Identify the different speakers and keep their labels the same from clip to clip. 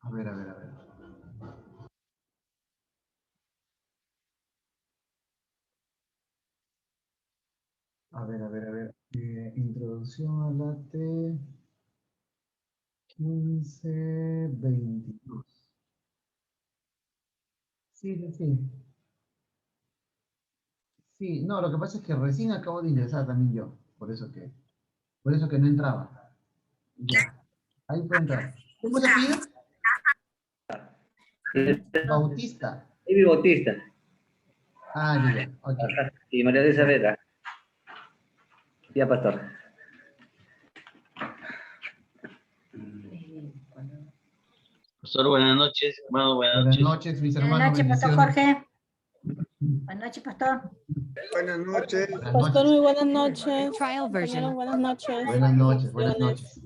Speaker 1: A ver, a ver, a ver. A ver, a ver, a ver. Introducción a la T 1522. Sí, sí, sí. Sí, no, lo que pasa es que recién acabo de ingresar también yo. Por eso que no entraba. Ya. Ahí puede entrar. ¿Cómo se pide? Bautista.
Speaker 2: Ivy Bautista.
Speaker 1: Ah, ya, ya. Ok.
Speaker 2: Ajá. Y María de Isabela. Ya, pastor.
Speaker 3: Pastor, buenas noches, hermano, buenas
Speaker 1: Buenas
Speaker 3: noches.
Speaker 1: noches, mis
Speaker 4: Buenas
Speaker 1: hermanos.
Speaker 4: noches, Pastor
Speaker 1: Bendiciones.
Speaker 4: Jorge. Buenas noches, Pastor.
Speaker 5: Buenas noches.
Speaker 1: Buenas
Speaker 6: Pastor,
Speaker 1: noches.
Speaker 6: muy buenas noches.
Speaker 7: Trial version.
Speaker 6: Compañeros, buenas noches.
Speaker 1: Buenas noches, buenas
Speaker 6: Bendiciones.
Speaker 1: noches.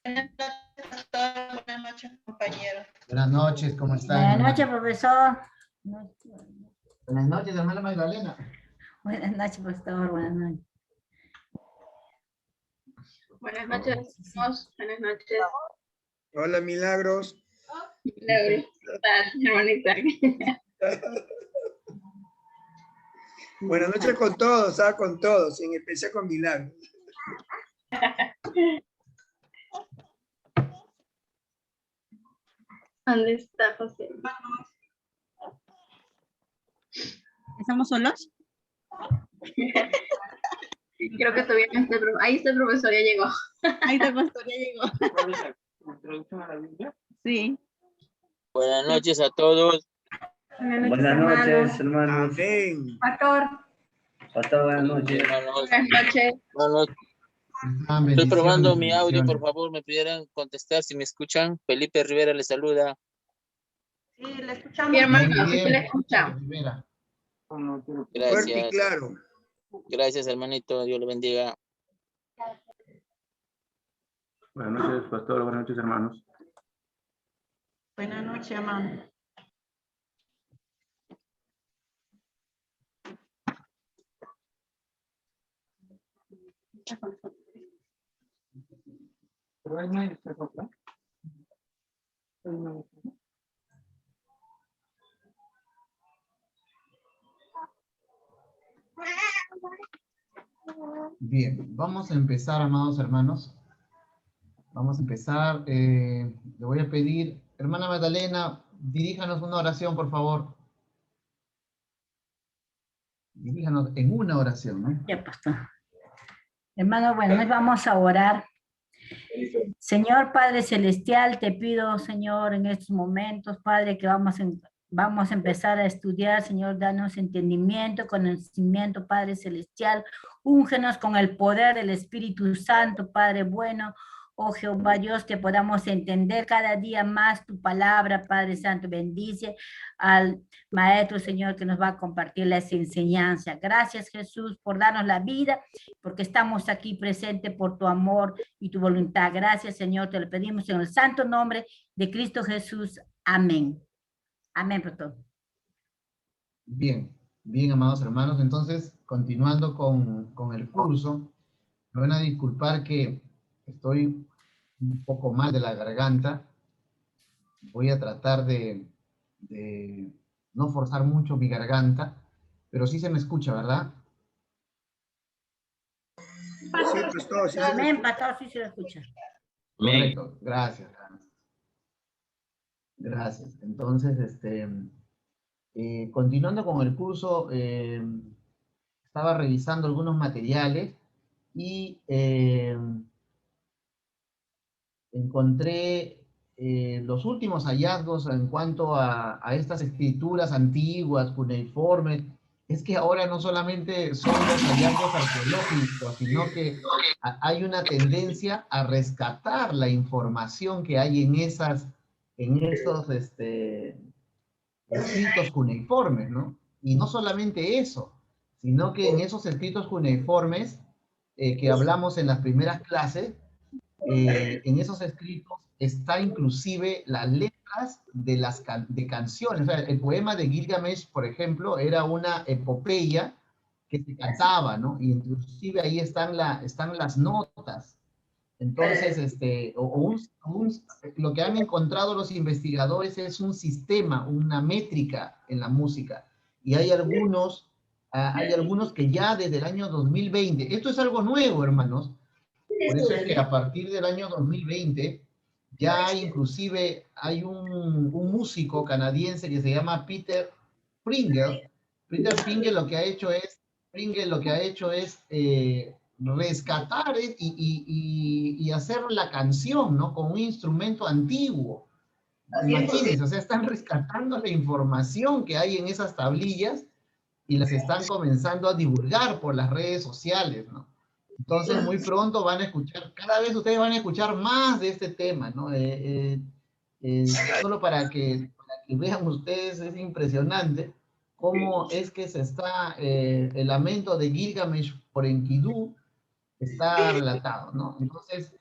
Speaker 8: Buenas noches, pastor. Buenas noches, compañeros.
Speaker 1: Buenas noches, ¿cómo están?
Speaker 4: Buenas
Speaker 1: hermano?
Speaker 4: noches, profesor.
Speaker 1: Buenas noches, hermana Magdalena.
Speaker 4: Buenas noches, Pastor. Buenas noches.
Speaker 8: Buenas noches, hermanos. Buenas noches.
Speaker 5: Hola, Milagros.
Speaker 8: Milagros. ¿Qué tal, hermanita?
Speaker 5: Buenas noches con todos, con todos, en especial con Milagros.
Speaker 8: ¿Dónde está José?
Speaker 7: ¿Estamos solos?
Speaker 8: Creo que todavía no está el ahí está el profesor, ya llegó.
Speaker 7: Ahí está, pastor, ya llegó.
Speaker 3: ¿Introducción a la Biblia?
Speaker 7: Sí.
Speaker 3: Buenas noches a todos.
Speaker 2: Buenas noches, hermanos.
Speaker 5: Amén.
Speaker 8: Pastor.
Speaker 2: Pastor, buenas noches.
Speaker 3: Hermanos,
Speaker 8: Buenas noches.
Speaker 3: hermanos,
Speaker 1: Ah,
Speaker 3: estoy probando mi
Speaker 1: bendiciones,
Speaker 3: audio, por
Speaker 1: bendiciones.
Speaker 3: favor, me pudieran contestar si me escuchan. Felipe Rivera les saluda.
Speaker 8: Sí, le escuchamos. Mi
Speaker 1: Muy
Speaker 8: hermano, sí
Speaker 1: bien,
Speaker 8: le escuchamos.
Speaker 1: Rivera.
Speaker 5: Fuerte y
Speaker 3: Gracias,
Speaker 5: claro.
Speaker 3: gracias hermanito, Dios lo bendiga.
Speaker 9: Buenas noches, pastor. Buenas noches, hermanos.
Speaker 8: Buenas noches, hermano.
Speaker 1: Bien, vamos a empezar, amados hermanos. Vamos a empezar. Le voy a pedir, hermana Magdalena, diríjanos una oración, por favor. Diríjanos en una oración, ¿no?
Speaker 4: Ya, Pastor. Hermano, bueno, hoy vamos a orar. Señor Padre Celestial, te pido, Señor, en estos momentos, Padre, que vamos a empezar a estudiar, Señor, danos entendimiento, conocimiento, Padre Celestial, úngenos con el poder del Espíritu Santo, Padre bueno, oh Jehová Dios, que podamos entender cada día más tu palabra, Padre Santo, bendice al Maestro, Señor, que nos va a compartir las enseñanzas. Gracias, Jesús, por darnos la vida, porque estamos aquí presentes por tu amor y tu voluntad. Gracias, Señor, te lo pedimos en el santo nombre de Cristo Jesús. Amén. Amén, pastor.
Speaker 1: Bien, bien, amados hermanos. Entonces, continuando con el curso, me van a disculpar que estoy un poco mal de la garganta. Voy a tratar de no forzar mucho mi garganta, pero sí se me escucha, ¿verdad?
Speaker 5: Sí, pastor, sí,
Speaker 4: Amén, pastor, sí se lo escucha.
Speaker 1: Correcto, gracias. Gracias. Entonces, continuando con el curso, estaba revisando algunos materiales y encontré los últimos hallazgos en cuanto a estas escrituras antiguas, cuneiformes. Es que ahora no solamente son los hallazgos arqueológicos, sino que hay una tendencia a rescatar la información que hay en esos escritos cuneiformes, ¿no? Y no solamente eso, sino que en esos escritos cuneiformes que hablamos en las primeras clases, en esos escritos está inclusive las letras de canciones. O sea, el poema de Gilgamesh, por ejemplo, era una epopeya que se cantaba, ¿no? Y inclusive ahí están las notas. Entonces, lo que han encontrado los investigadores es un sistema, una métrica en la música. Y hay algunos que ya desde el año 2020, esto es algo nuevo, hermanos, por eso es que a partir del año 2020, ya inclusive hay un músico canadiense que se llama Peter Pringle. Peter Pringle lo que ha hecho es rescatar y hacer la canción, ¿no? Con un instrumento antiguo. Imagínense, o sea, están rescatando la información que hay en esas tablillas y las están comenzando a divulgar por las redes sociales, ¿no? Entonces, muy pronto van a escuchar, cada vez ustedes van a escuchar más de este tema, ¿no? Solo para que vean ustedes, es impresionante cómo es que se está, el lamento de Gilgamesh por Enkidu está relatado, ¿no? Entonces,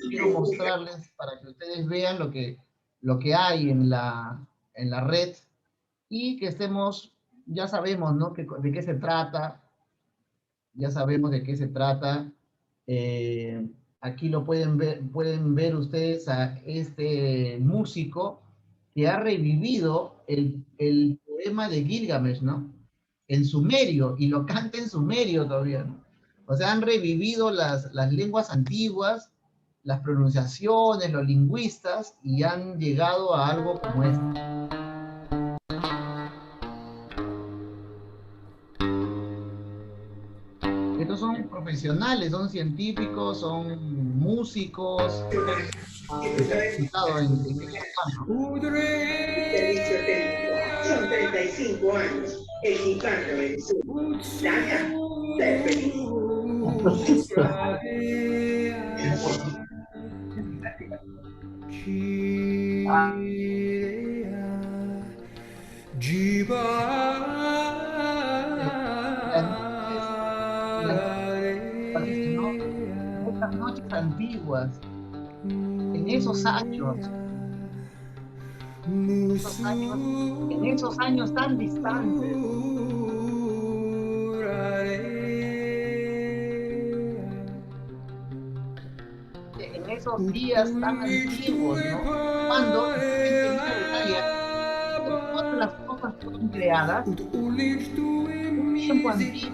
Speaker 1: quiero mostrarles para que ustedes vean lo que hay en la red y que estemos, ya sabemos, ¿no? De qué se trata. Ya sabemos de qué se trata. Aquí lo pueden ver ustedes a este músico que ha revivido el poema de Gilgamesh, ¿no? En sumerio, y lo canta en sumerio todavía, ¿no? O sea, han revivido las lenguas antiguas, las pronunciaciones, los lingüistas, y han llegado a algo como esto. Estos son profesionales, son científicos, son músicos.
Speaker 5: Servicio técnico. Son 35 años. El gitano en su Dana, ser feliz.
Speaker 1: Estas noches antiguas, en esos años, en esos años tan distantes, en esos días tan antiguos, ¿no? Cuando todas las cosas fueron creadas, un tiempo antiguo,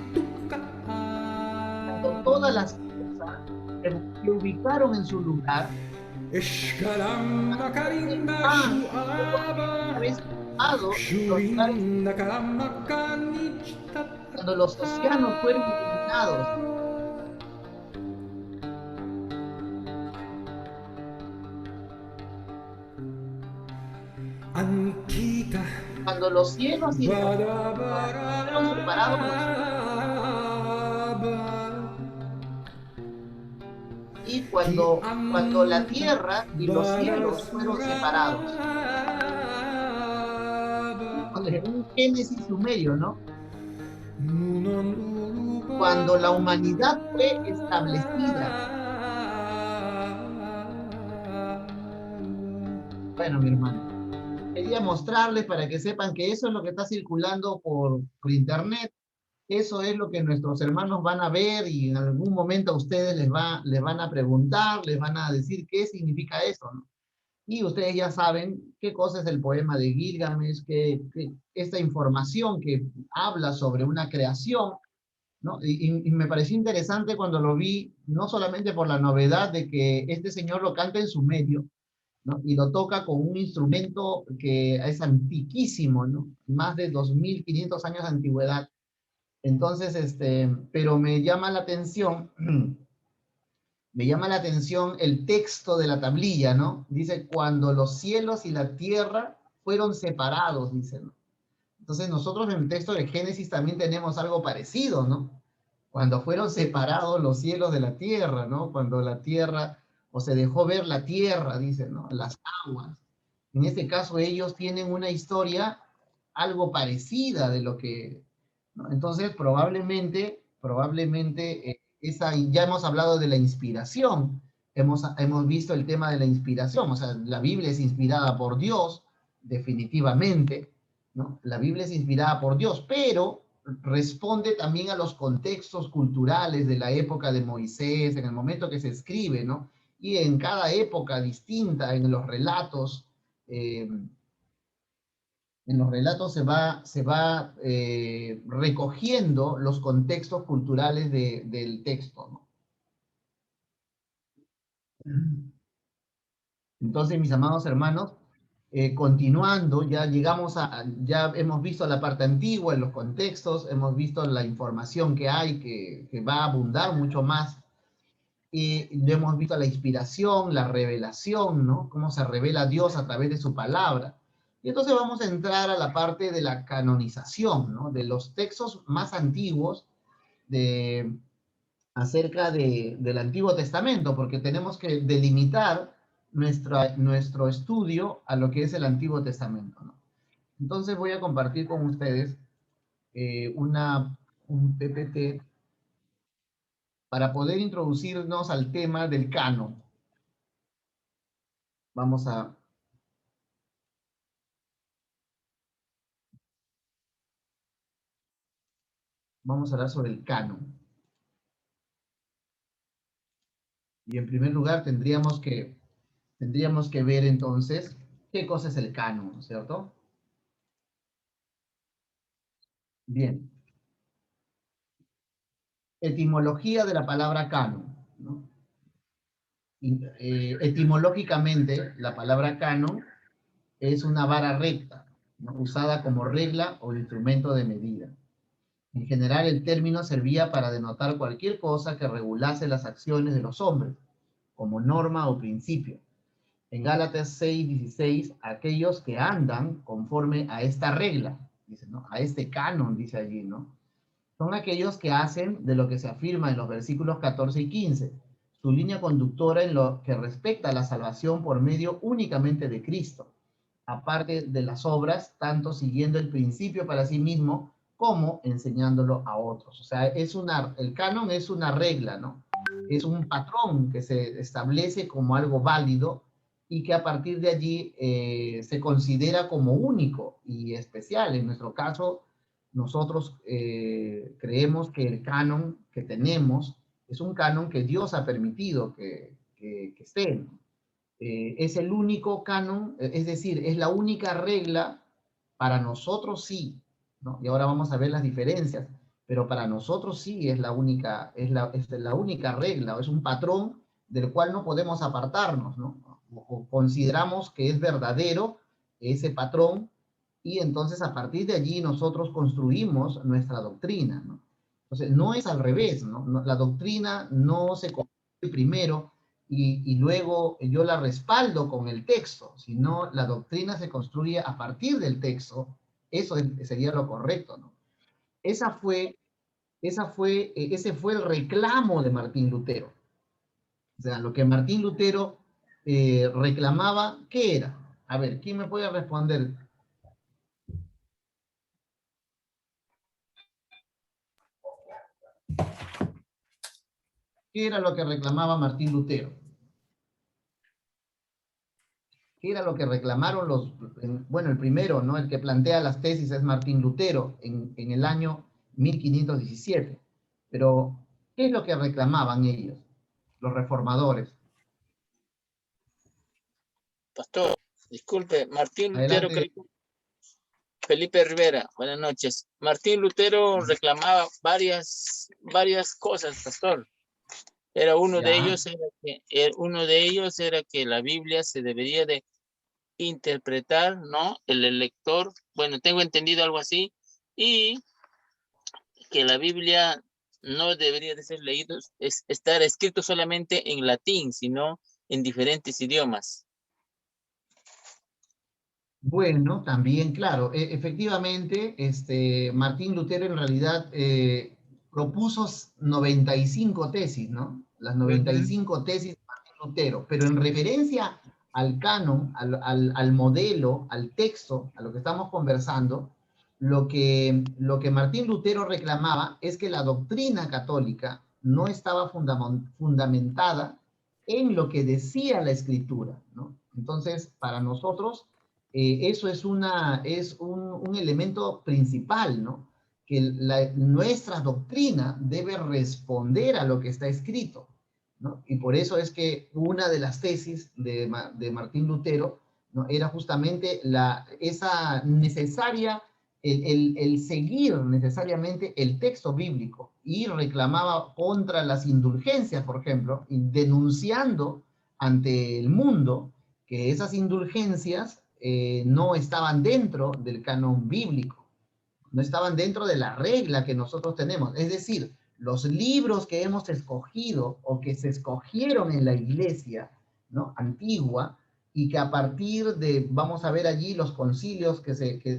Speaker 1: cuando todas las cosas se ubicaron en su lugar, cuando los océanos fueron iluminados, cuando los cielos y la tierra fueron separados, y cuando la tierra y los cielos fueron separados. Un Génesis sumerio, ¿no? Cuando la humanidad fue establecida. Bueno, mi hermano, quería mostrarles para que sepan que eso es lo que está circulando por internet. Eso es lo que nuestros hermanos van a ver y en algún momento a ustedes les van a preguntar, les van a decir qué significa eso, ¿no? Y ustedes ya saben qué cosa es el poema de Gilgamesh, que esta información que habla sobre una creación, ¿no? Y me pareció interesante cuando lo vi, no solamente por la novedad de que este señor lo canta en sumerio, ¿no? Y lo toca con un instrumento que es antiquísimo, ¿no? Más de 2500 años de antigüedad. Entonces, pero me llama la atención el texto de la tablilla, ¿no? Dice, cuando los cielos y la tierra fueron separados, dice, ¿no? Entonces nosotros en el texto de Génesis también tenemos algo parecido, ¿no? Cuando fueron separados los cielos de la tierra, ¿no? Cuando la tierra, o se dejó ver la tierra, dice, ¿no? Las aguas. En este caso ellos tienen una historia algo parecida de lo que... ¿no? Entonces, probablemente ya hemos hablado de la inspiración, hemos visto el tema de la inspiración, o sea, la Biblia es inspirada por Dios, definitivamente, ¿no? La Biblia es inspirada por Dios, pero responde también a los contextos culturales de la época de Moisés, en el momento que se escribe, ¿no? Y en cada época distinta, en los relatos se va recogiendo los contextos culturales del texto, ¿no? Entonces, mis amados hermanos, continuando, ya hemos visto la parte antigua, en los contextos, hemos visto la información que hay, que va a abundar mucho más, y hemos visto la inspiración, la revelación, ¿no? Cómo se revela Dios a través de su palabra. Y entonces vamos a entrar a la parte de la canonización, ¿no? De los textos más antiguos acerca del Antiguo Testamento, porque tenemos que delimitar nuestro estudio a lo que es el Antiguo Testamento, ¿no? Entonces voy a compartir con ustedes un PPT para poder introducirnos al tema del canon. Vamos a hablar sobre el canon. Y en primer lugar tendríamos que ver entonces qué cosa es el canon, ¿no es cierto? Bien. Etimología de la palabra canon, ¿no? Etimológicamente, la palabra canon es una vara recta, ¿no? Usada como regla o instrumento de medida. En general, el término servía para denotar cualquier cosa que regulase las acciones de los hombres, como norma o principio. En Gálatas 6:16, aquellos que andan conforme a esta regla, dice, ¿no? A este canon, dice allí, ¿no? Son aquellos que hacen de lo que se afirma en los versículos 14 y 15, su línea conductora en lo que respecta a la salvación por medio únicamente de Cristo, aparte de las obras, tanto siguiendo el principio para sí mismo, como enseñándolo a otros. O sea, el canon es una regla, ¿no? Es un patrón que se establece como algo válido y que a partir de allí se considera como único y especial. En nuestro caso, nosotros creemos que el canon que tenemos es un canon que Dios ha permitido que esté, ¿no? Es el único canon, es decir, es la única regla para nosotros, sí, ¿no? Y ahora vamos a ver las diferencias, pero para nosotros sí es la única regla, es un patrón del cual no podemos apartarnos, ¿no? O consideramos que es verdadero ese patrón, y entonces a partir de allí nosotros construimos nuestra doctrina, ¿no? Entonces no es al revés, ¿no? La doctrina no se construye primero y luego yo la respaldo con el texto, sino la doctrina se construye a partir del texto. Eso sería lo correcto, ¿no? Ese fue el reclamo de Martín Lutero. O sea, lo que Martín Lutero reclamaba, ¿qué era? A ver, ¿quién me puede responder? ¿Qué era lo que reclamaba Martín Lutero? ¿Qué era lo que reclamaron bueno, el primero, ¿no? El que plantea las tesis es Martín Lutero en el año 1517. Pero, ¿qué es lo que reclamaban ellos, los reformadores?
Speaker 3: Pastor, disculpe, Martín Lutero,
Speaker 1: Adelante.
Speaker 3: Felipe Rivera, buenas noches. Martín Lutero reclamaba varias cosas, pastor. Uno de ellos era que la Biblia se debería de interpretar, ¿no? El lector, bueno, tengo entendido algo así, y que la Biblia no debería de ser leído, estar escrito solamente en latín, sino en diferentes idiomas.
Speaker 1: Bueno, también, claro, efectivamente, Martín Lutero en realidad propuso 95 tesis, ¿no? Las 95 tesis de Martín Lutero, pero en referencia al canon, al modelo, al texto, a lo que estamos conversando, lo que Martín Lutero reclamaba es que la doctrina católica no estaba fundamentada en lo que decía la Escritura, ¿no? Entonces, para nosotros, eso es un elemento principal, ¿no? que nuestra doctrina debe responder a lo que está escrito, ¿no? Y por eso es que una de las tesis de Martín Lutero, ¿no?, era justamente esa necesaria, el seguir necesariamente el texto bíblico, y reclamaba contra las indulgencias, por ejemplo, denunciando ante el mundo que esas indulgencias no estaban dentro del canon bíblico, no estaban dentro de la regla que nosotros tenemos. Es decir, los libros que hemos escogido o que se escogieron en la iglesia, ¿no?, antigua, y que a partir de, vamos a ver allí los concilios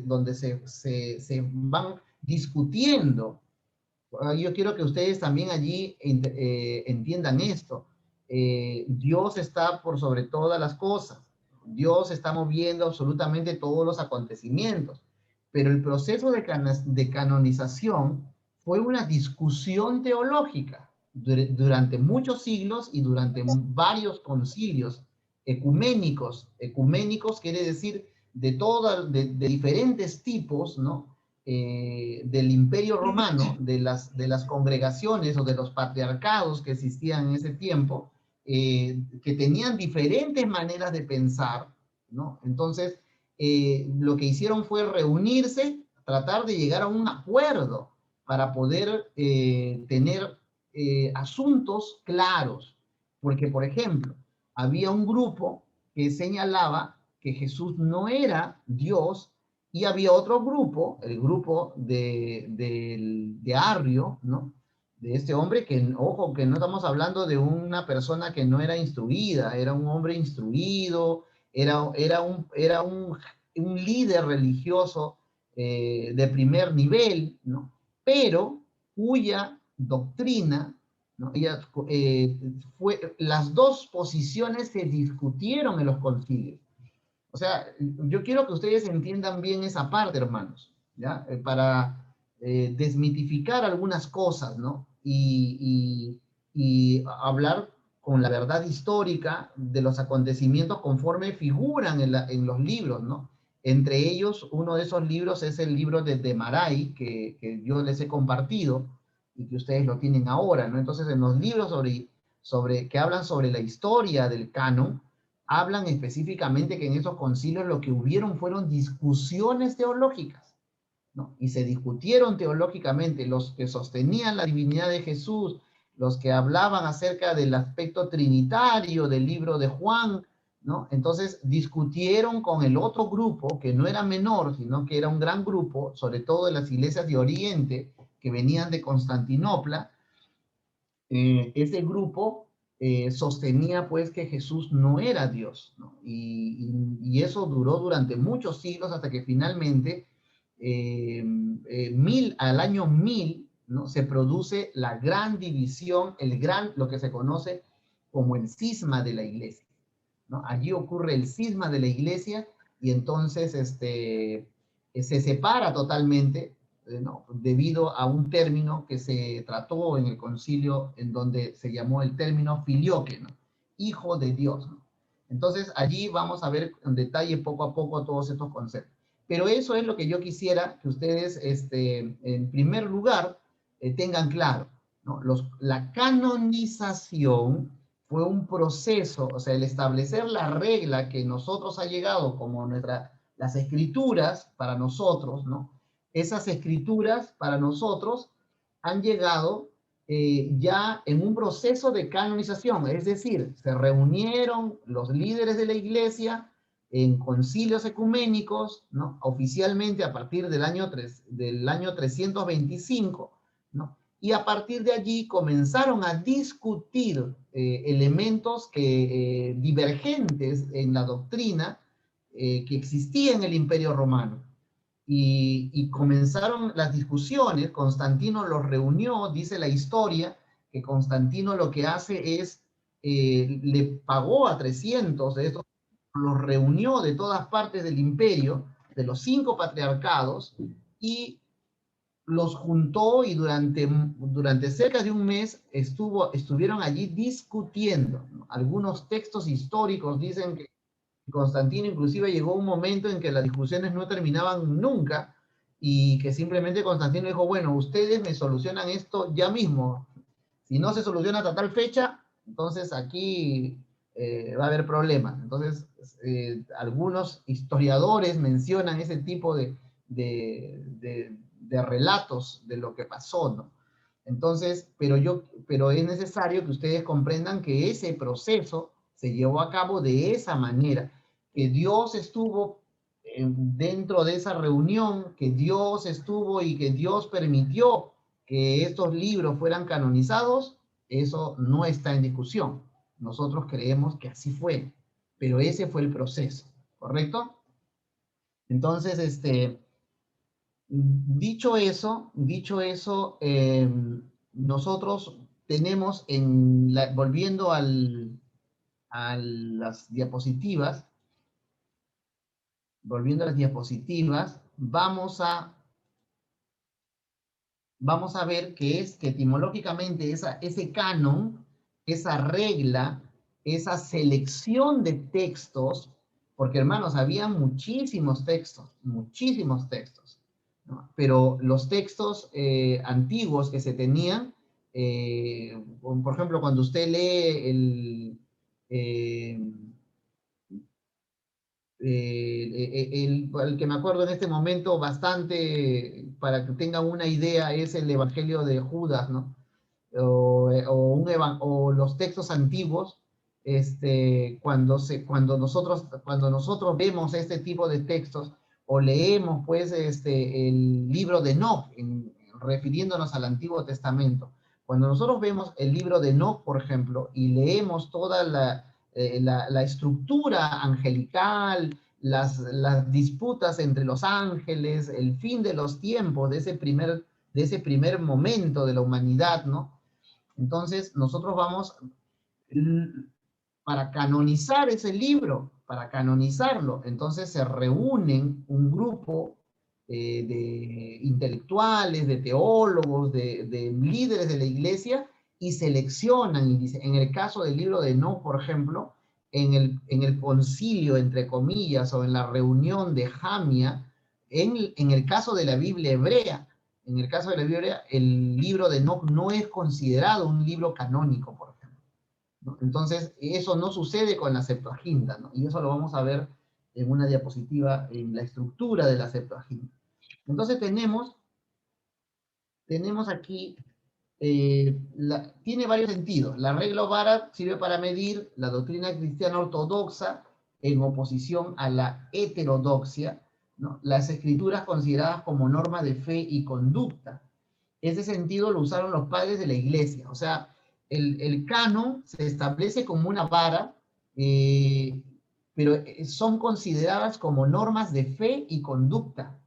Speaker 1: donde se van discutiendo. Yo quiero que ustedes también allí entiendan esto. Dios está por sobre todas las cosas. Dios está moviendo absolutamente todos los acontecimientos. Pero el proceso de canonización fue una discusión teológica durante muchos siglos y durante varios concilios ecuménicos. Ecuménicos quiere decir de diferentes tipos, ¿no?, del Imperio Romano, de las congregaciones o de los patriarcados que existían en ese tiempo, que tenían diferentes maneras de pensar, ¿no? Entonces, lo que hicieron fue reunirse, tratar de llegar a un acuerdo para poder tener asuntos claros. Porque, por ejemplo, había un grupo que señalaba que Jesús no era Dios, y había otro grupo, el grupo de Arrio, ¿no?, de este hombre que, ojo, que no estamos hablando de una persona que no era instruida, era un hombre instruido, era un líder religioso de primer nivel, ¿no?, pero cuya doctrina, ¿no?, las dos posiciones se discutieron en los concilios. O sea, yo quiero que ustedes entiendan bien esa parte, hermanos, ¿ya? Para desmitificar algunas cosas, ¿no? Y hablar con la verdad histórica de los acontecimientos conforme figuran en los libros, ¿no? Entre ellos, uno de esos libros es el libro de Maray, que yo les he compartido y que ustedes lo tienen ahora, ¿no? Entonces, en los libros que hablan sobre la historia del canon, hablan específicamente que en esos concilios lo que hubieron fueron discusiones teológicas, ¿no? Y se discutieron teológicamente los que sostenían la divinidad de Jesús, los que hablaban acerca del aspecto trinitario del libro de Juan, ¿no? Entonces discutieron con el otro grupo, que no era menor, sino que era un gran grupo, sobre todo de las iglesias de Oriente, que venían de Constantinopla. Ese grupo sostenía pues que Jesús no era Dios, ¿no? Y eso duró durante muchos siglos hasta que finalmente al año 1000, ¿no?, se produce la gran división, lo que se conoce como el cisma de la iglesia, ¿no? Allí ocurre el cisma de la iglesia y entonces se separa totalmente, ¿no?, debido a un término que se trató en el concilio, en donde se llamó el término filioque, ¿no?, hijo de Dios, ¿no? Entonces allí vamos a ver en detalle poco a poco todos estos conceptos. Pero eso es lo que yo quisiera que ustedes, en primer lugar, tengan claro, ¿no? La canonización fue un proceso, o sea, el establecer la regla que nosotros ha llegado como las escrituras para nosotros, ¿no? Esas escrituras para nosotros han llegado ya en un proceso de canonización, es decir, se reunieron los líderes de la iglesia en concilios ecuménicos, ¿no?, oficialmente a partir del año 325, ¿no? Y a partir de allí comenzaron a discutir elementos divergentes en la doctrina que existía en el Imperio Romano. Y comenzaron las discusiones. Constantino los reunió, dice la historia, que Constantino lo que hace es, le pagó a 300 de estos, los reunió de todas partes del imperio, de los 5 patriarcados, y los juntó, y durante cerca de un mes estuvieron allí discutiendo, ¿no? Algunos textos históricos dicen que Constantino inclusive llegó un momento en que las discusiones no terminaban nunca, y que simplemente Constantino dijo, bueno, ustedes me solucionan esto ya mismo. Si no se soluciona hasta tal fecha, entonces aquí va a haber problemas. Entonces, algunos historiadores mencionan ese tipo de relatos de lo que pasó, ¿no? Entonces, pero es necesario que ustedes comprendan que ese proceso se llevó a cabo de esa manera, que Dios estuvo dentro de esa reunión, que Dios estuvo y que Dios permitió que estos libros fueran canonizados, eso no está en discusión. Nosotros creemos que así fue, pero ese fue el proceso, ¿correcto? Entonces, dicho eso, nosotros tenemos volviendo a las diapositivas, vamos a ver que etimológicamente ese canon, esa regla, esa selección de textos, porque hermanos, había muchísimos textos, ¿no? Pero los textos antiguos que se tenían, por ejemplo, cuando usted lee el que me acuerdo en este momento bastante, para que tengan una idea, es el Evangelio de Judas, ¿no? O los textos antiguos, cuando nosotros vemos este tipo de textos, o leemos pues el libro de Enoch, refiriéndonos al Antiguo Testamento. Cuando nosotros vemos el libro de Enoch, por ejemplo, y leemos toda la estructura angelical, las disputas entre los ángeles, el fin de los tiempos de ese primer momento de la humanidad, ¿no? Entonces, nosotros vamos, para canonizar ese libro, para canonizarlo, entonces se reúnen un grupo de intelectuales, de teólogos, de líderes de la iglesia, y seleccionan, y dice, en el caso del libro de Enoch, por ejemplo, en el concilio, entre comillas, o en la reunión de Jamia, en el caso de la Biblia hebrea, el libro de Enoch no es considerado un libro canónico, por ejemplo, ¿no? Entonces, eso no sucede con la Septuaginta, ¿no? Y eso lo vamos a ver en una diapositiva, en la estructura de la Septuaginta. Entonces tenemos aquí, tiene varios sentidos. La regla Ovara sirve para medir la doctrina cristiana ortodoxa en oposición a la heterodoxia, ¿no? Las escrituras consideradas como norma de fe y conducta. Ese sentido lo usaron los padres de la iglesia. O sea, el canon se establece como una vara, pero son consideradas como normas de fe y conducta.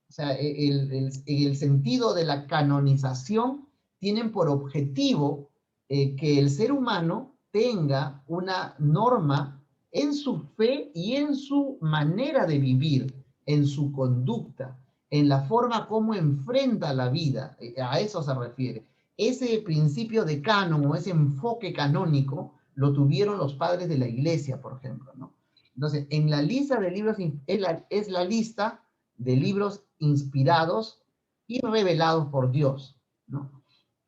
Speaker 1: O sea, el sentido de la canonización tienen por objetivo que el ser humano tenga una norma en su fe y en su manera de vivir, en su conducta, en la forma como enfrenta la vida. A eso se refiere. Ese principio de canon o ese enfoque canónico lo tuvieron los padres de la iglesia, por ejemplo, ¿no? Entonces, en la lista de libros es la lista de libros inspirados y revelados por Dios, ¿no?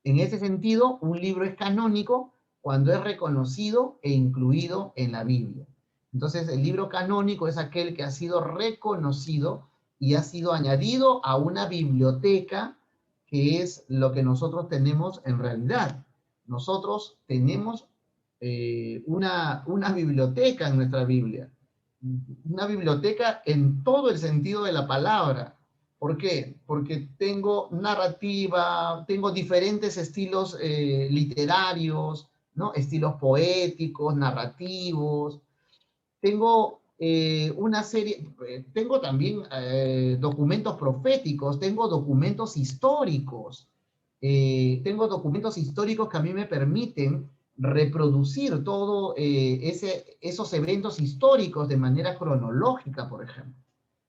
Speaker 1: En ese sentido, un libro es canónico cuando es reconocido e incluido en la Biblia. Entonces, el libro canónico es aquel que ha sido reconocido y ha sido añadido a una biblioteca, que es lo que nosotros tenemos en realidad. Nosotros tenemos una biblioteca en nuestra Biblia. Una biblioteca en todo el sentido de la palabra. ¿Por qué? Porque tengo narrativa, tengo diferentes estilos literarios, ¿no? Estilos poéticos, narrativos. Tengo una serie, tengo también documentos proféticos, tengo documentos históricos. Tengo documentos históricos que a mí me permiten reproducir todo esos eventos históricos de manera cronológica, por ejemplo,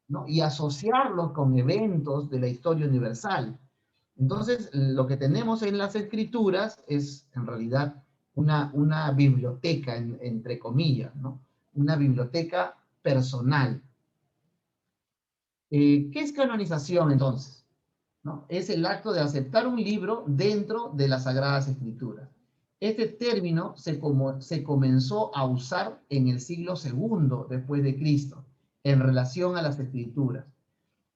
Speaker 1: ¿no? Y asociarlos con eventos de la historia universal. Entonces, lo que tenemos en las escrituras es, en realidad, una biblioteca, entre comillas, ¿no? Una biblioteca personal. ¿Qué es canonización entonces? ¿No? Es el acto de aceptar un libro dentro de las Sagradas Escrituras. Este término se comenzó a usar en el siglo II después de Cristo, en relación a las Escrituras.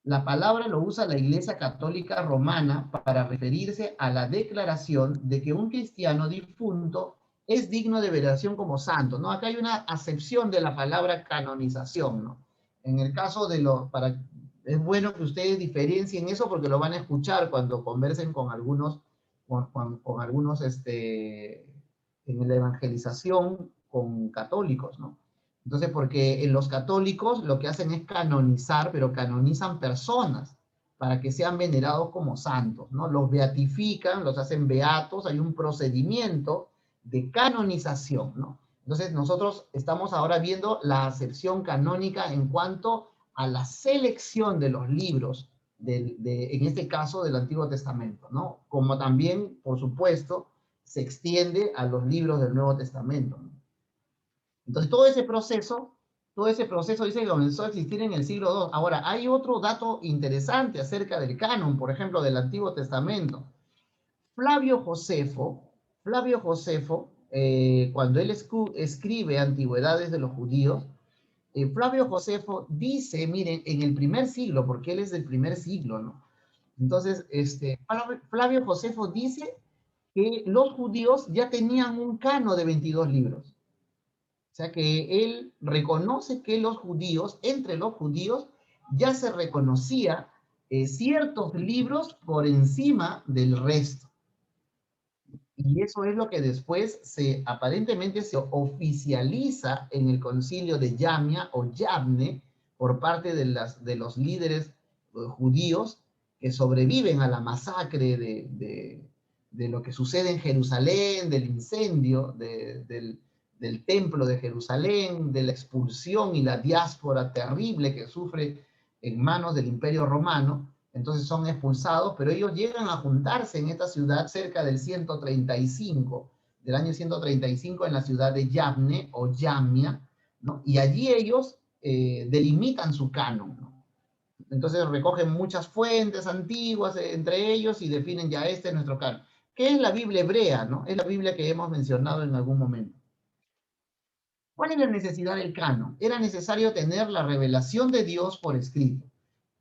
Speaker 1: La palabra lo usa la Iglesia Católica Romana para referirse a la declaración de que un cristiano difunto es digno de veneración como santo, ¿no? Acá hay una acepción de la palabra canonización, ¿no? En el caso de es bueno que ustedes diferencien eso porque lo van a escuchar cuando conversen con algunos, con algunos, en la evangelización con católicos, ¿no? Entonces, porque en los católicos lo que hacen es canonizar, pero canonizan personas para que sean venerados como santos, ¿no? Los beatifican, los hacen beatos, hay un procedimiento de canonización, ¿no? Entonces, nosotros estamos ahora viendo la acepción canónica en cuanto a la selección de los libros, en este caso del Antiguo Testamento, ¿no? Como también, por supuesto, se extiende a los libros del Nuevo Testamento, ¿no? Entonces, todo ese proceso dice que comenzó a existir en el siglo II. Ahora, hay otro dato interesante acerca del canon, por ejemplo, del Antiguo Testamento. Flavio Josefo, cuando él escribe Antigüedades de los Judíos, Flavio Josefo dice, miren, en el primer siglo, porque él es del primer siglo, ¿no? Entonces, Flavio Josefo dice que los judíos ya tenían un canon de 22 libros. O sea que él reconoce que entre los judíos, ya se reconocía ciertos libros por encima del resto. Y eso es lo que después aparentemente se oficializa en el concilio de Yamnia o Yavne por parte de los líderes judíos que sobreviven a la masacre de lo que sucede en Jerusalén, del incendio del templo de Jerusalén, de la expulsión y la diáspora terrible que sufre en manos del Imperio Romano. Entonces son expulsados, pero ellos llegan a juntarse en esta ciudad cerca del año 135, en la ciudad de Yavne o Yamnia, ¿no? Y allí ellos delimitan su canon, ¿no? Entonces recogen muchas fuentes antiguas entre ellos y definen ya este es nuestro canon. ¿Qué es la Biblia hebrea, no? Es la Biblia que hemos mencionado en algún momento. ¿Cuál es la necesidad del canon? Era necesario tener la revelación de Dios por escrito.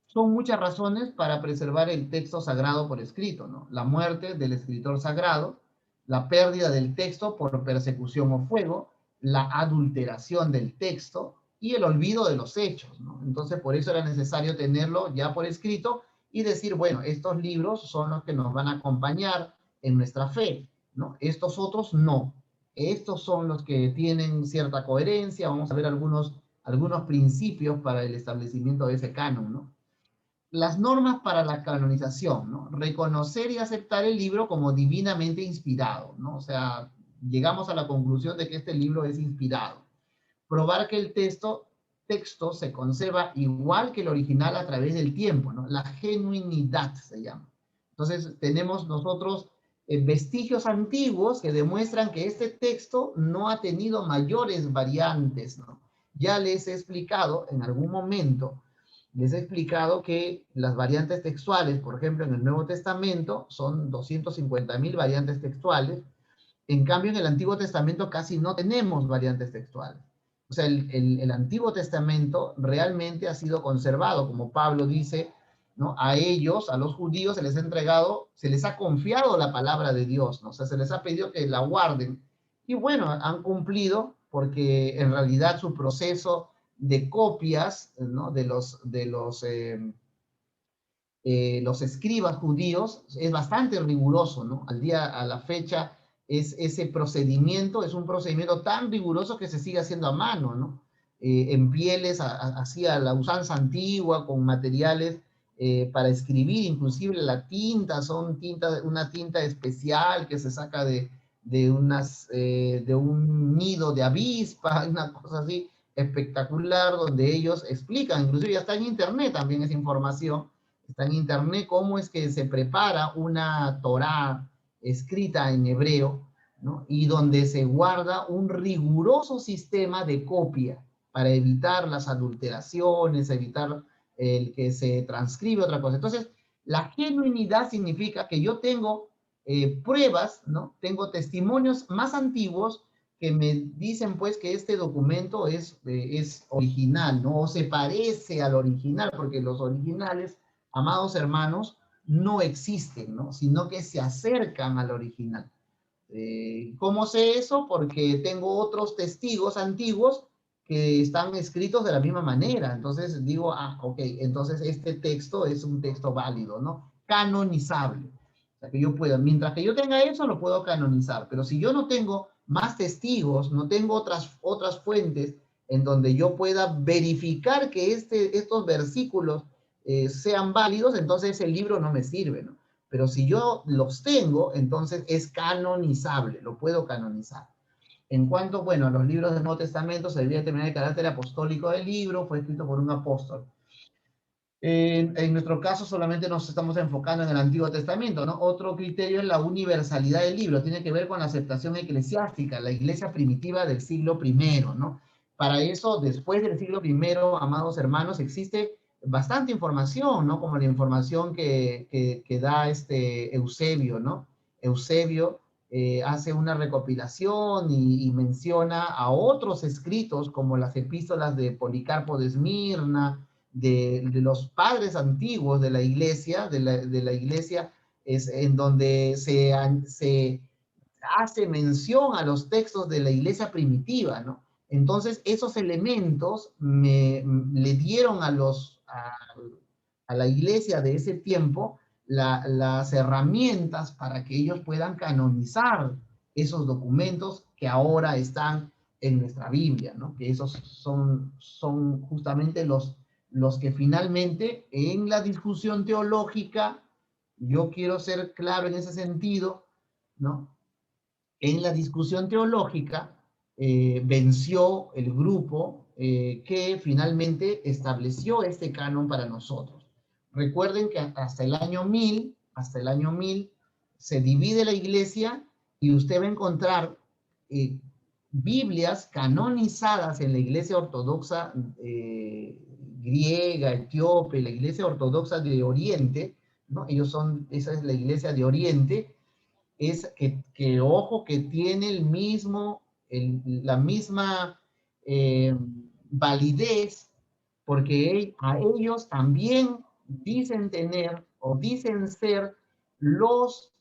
Speaker 1: Son muchas razones para preservar el texto sagrado por escrito, ¿no? La muerte del escritor sagrado, la pérdida del texto por persecución o fuego, la adulteración del texto y el olvido de los hechos, ¿no? Entonces, por eso era necesario tenerlo ya por escrito y decir, bueno, estos libros son los que nos van a acompañar en nuestra fe, ¿no? Estos otros no. Estos son los que tienen cierta coherencia. Vamos a ver algunos principios para el establecimiento de ese canon, ¿no? Las normas para la canonización, ¿no? Reconocer y aceptar el libro como divinamente inspirado, ¿no? O sea, llegamos a la conclusión de que este libro es inspirado. Probar que el texto se conserva igual que el original a través del tiempo, ¿no? La genuinidad se llama. Entonces, tenemos nosotros vestigios antiguos que demuestran que este texto no ha tenido mayores variantes, ¿no? Ya les he explicado en algún momento, que las variantes textuales, por ejemplo, en el Nuevo Testamento, son 250.000 variantes textuales. En cambio, en el Antiguo Testamento casi no tenemos variantes textuales. O sea, el Antiguo Testamento realmente ha sido conservado, como Pablo dice, ¿no? A ellos, a los judíos, se les ha confiado la palabra de Dios, ¿no? O sea, se les ha pedido que la guarden. Y bueno, han cumplido porque en realidad su proceso de copias, ¿no? de los escribas judíos es bastante riguroso, ¿no? A la fecha, ese procedimiento es un procedimiento tan riguroso que se sigue haciendo a mano, ¿no? En pieles, así a la usanza antigua, con materiales para escribir, inclusive la tinta, una tinta especial que se saca de un nido de avispa, una cosa así espectacular, donde ellos explican, inclusive ya está en internet también esa información, está en internet cómo es que se prepara una Torá escrita en hebreo, ¿no? Y donde se guarda un riguroso sistema de copia para evitar las adulteraciones, evitar el que se transcribe otra cosa. Entonces, la genuinidad significa que yo tengo pruebas, ¿no? Tengo testimonios más antiguos que me dicen, pues, que este documento es original, ¿no? O se parece al original, porque los originales, amados hermanos, no existen, ¿no? Sino que se acercan al original. ¿Cómo sé eso? Porque tengo otros testigos antiguos que están escritos de la misma manera. Entonces digo, ok, entonces este texto es un texto válido, ¿no? Canonizable. O sea, que yo pueda, mientras que yo tenga eso, lo puedo canonizar. Pero si yo no tengo más testigos, no tengo otras fuentes en donde yo pueda verificar que estos versículos sean válidos, entonces el libro no me sirve, ¿no? Pero si yo los tengo, entonces es canonizable, lo puedo canonizar. En cuanto, bueno, a los libros del Nuevo Testamento, se debía determinar el carácter apostólico del libro, fue escrito por un apóstol. En nuestro caso solamente nos estamos enfocando en el Antiguo Testamento, ¿no? Otro criterio es la universalidad del libro, tiene que ver con la aceptación eclesiástica, la iglesia primitiva del siglo I, ¿no? Para eso, después del siglo I, amados hermanos, existe bastante información, ¿no? Como la información que da Eusebio, ¿no? Eusebio hace una recopilación y menciona a otros escritos como las epístolas de Policarpo de Esmirna, de los padres antiguos de la iglesia, de la iglesia, es en donde se hace mención a los textos de la iglesia primitiva, ¿no? Entonces, esos elementos le dieron a la iglesia de ese tiempo las herramientas para que ellos puedan canonizar esos documentos que ahora están en nuestra Biblia, ¿no? Que esos son justamente los que finalmente en la discusión teológica, yo quiero ser claro en ese sentido, ¿no? En la discusión teológica venció el grupo que finalmente estableció este canon para nosotros. Recuerden que hasta el año 1000, se divide la iglesia y usted va a encontrar Biblias canonizadas en la iglesia ortodoxa griega, etíope, la iglesia ortodoxa de Oriente, ¿no? Esa es la iglesia de Oriente, es que ojo, que tiene la misma validez, porque a ellos también dicen tener o dicen ser los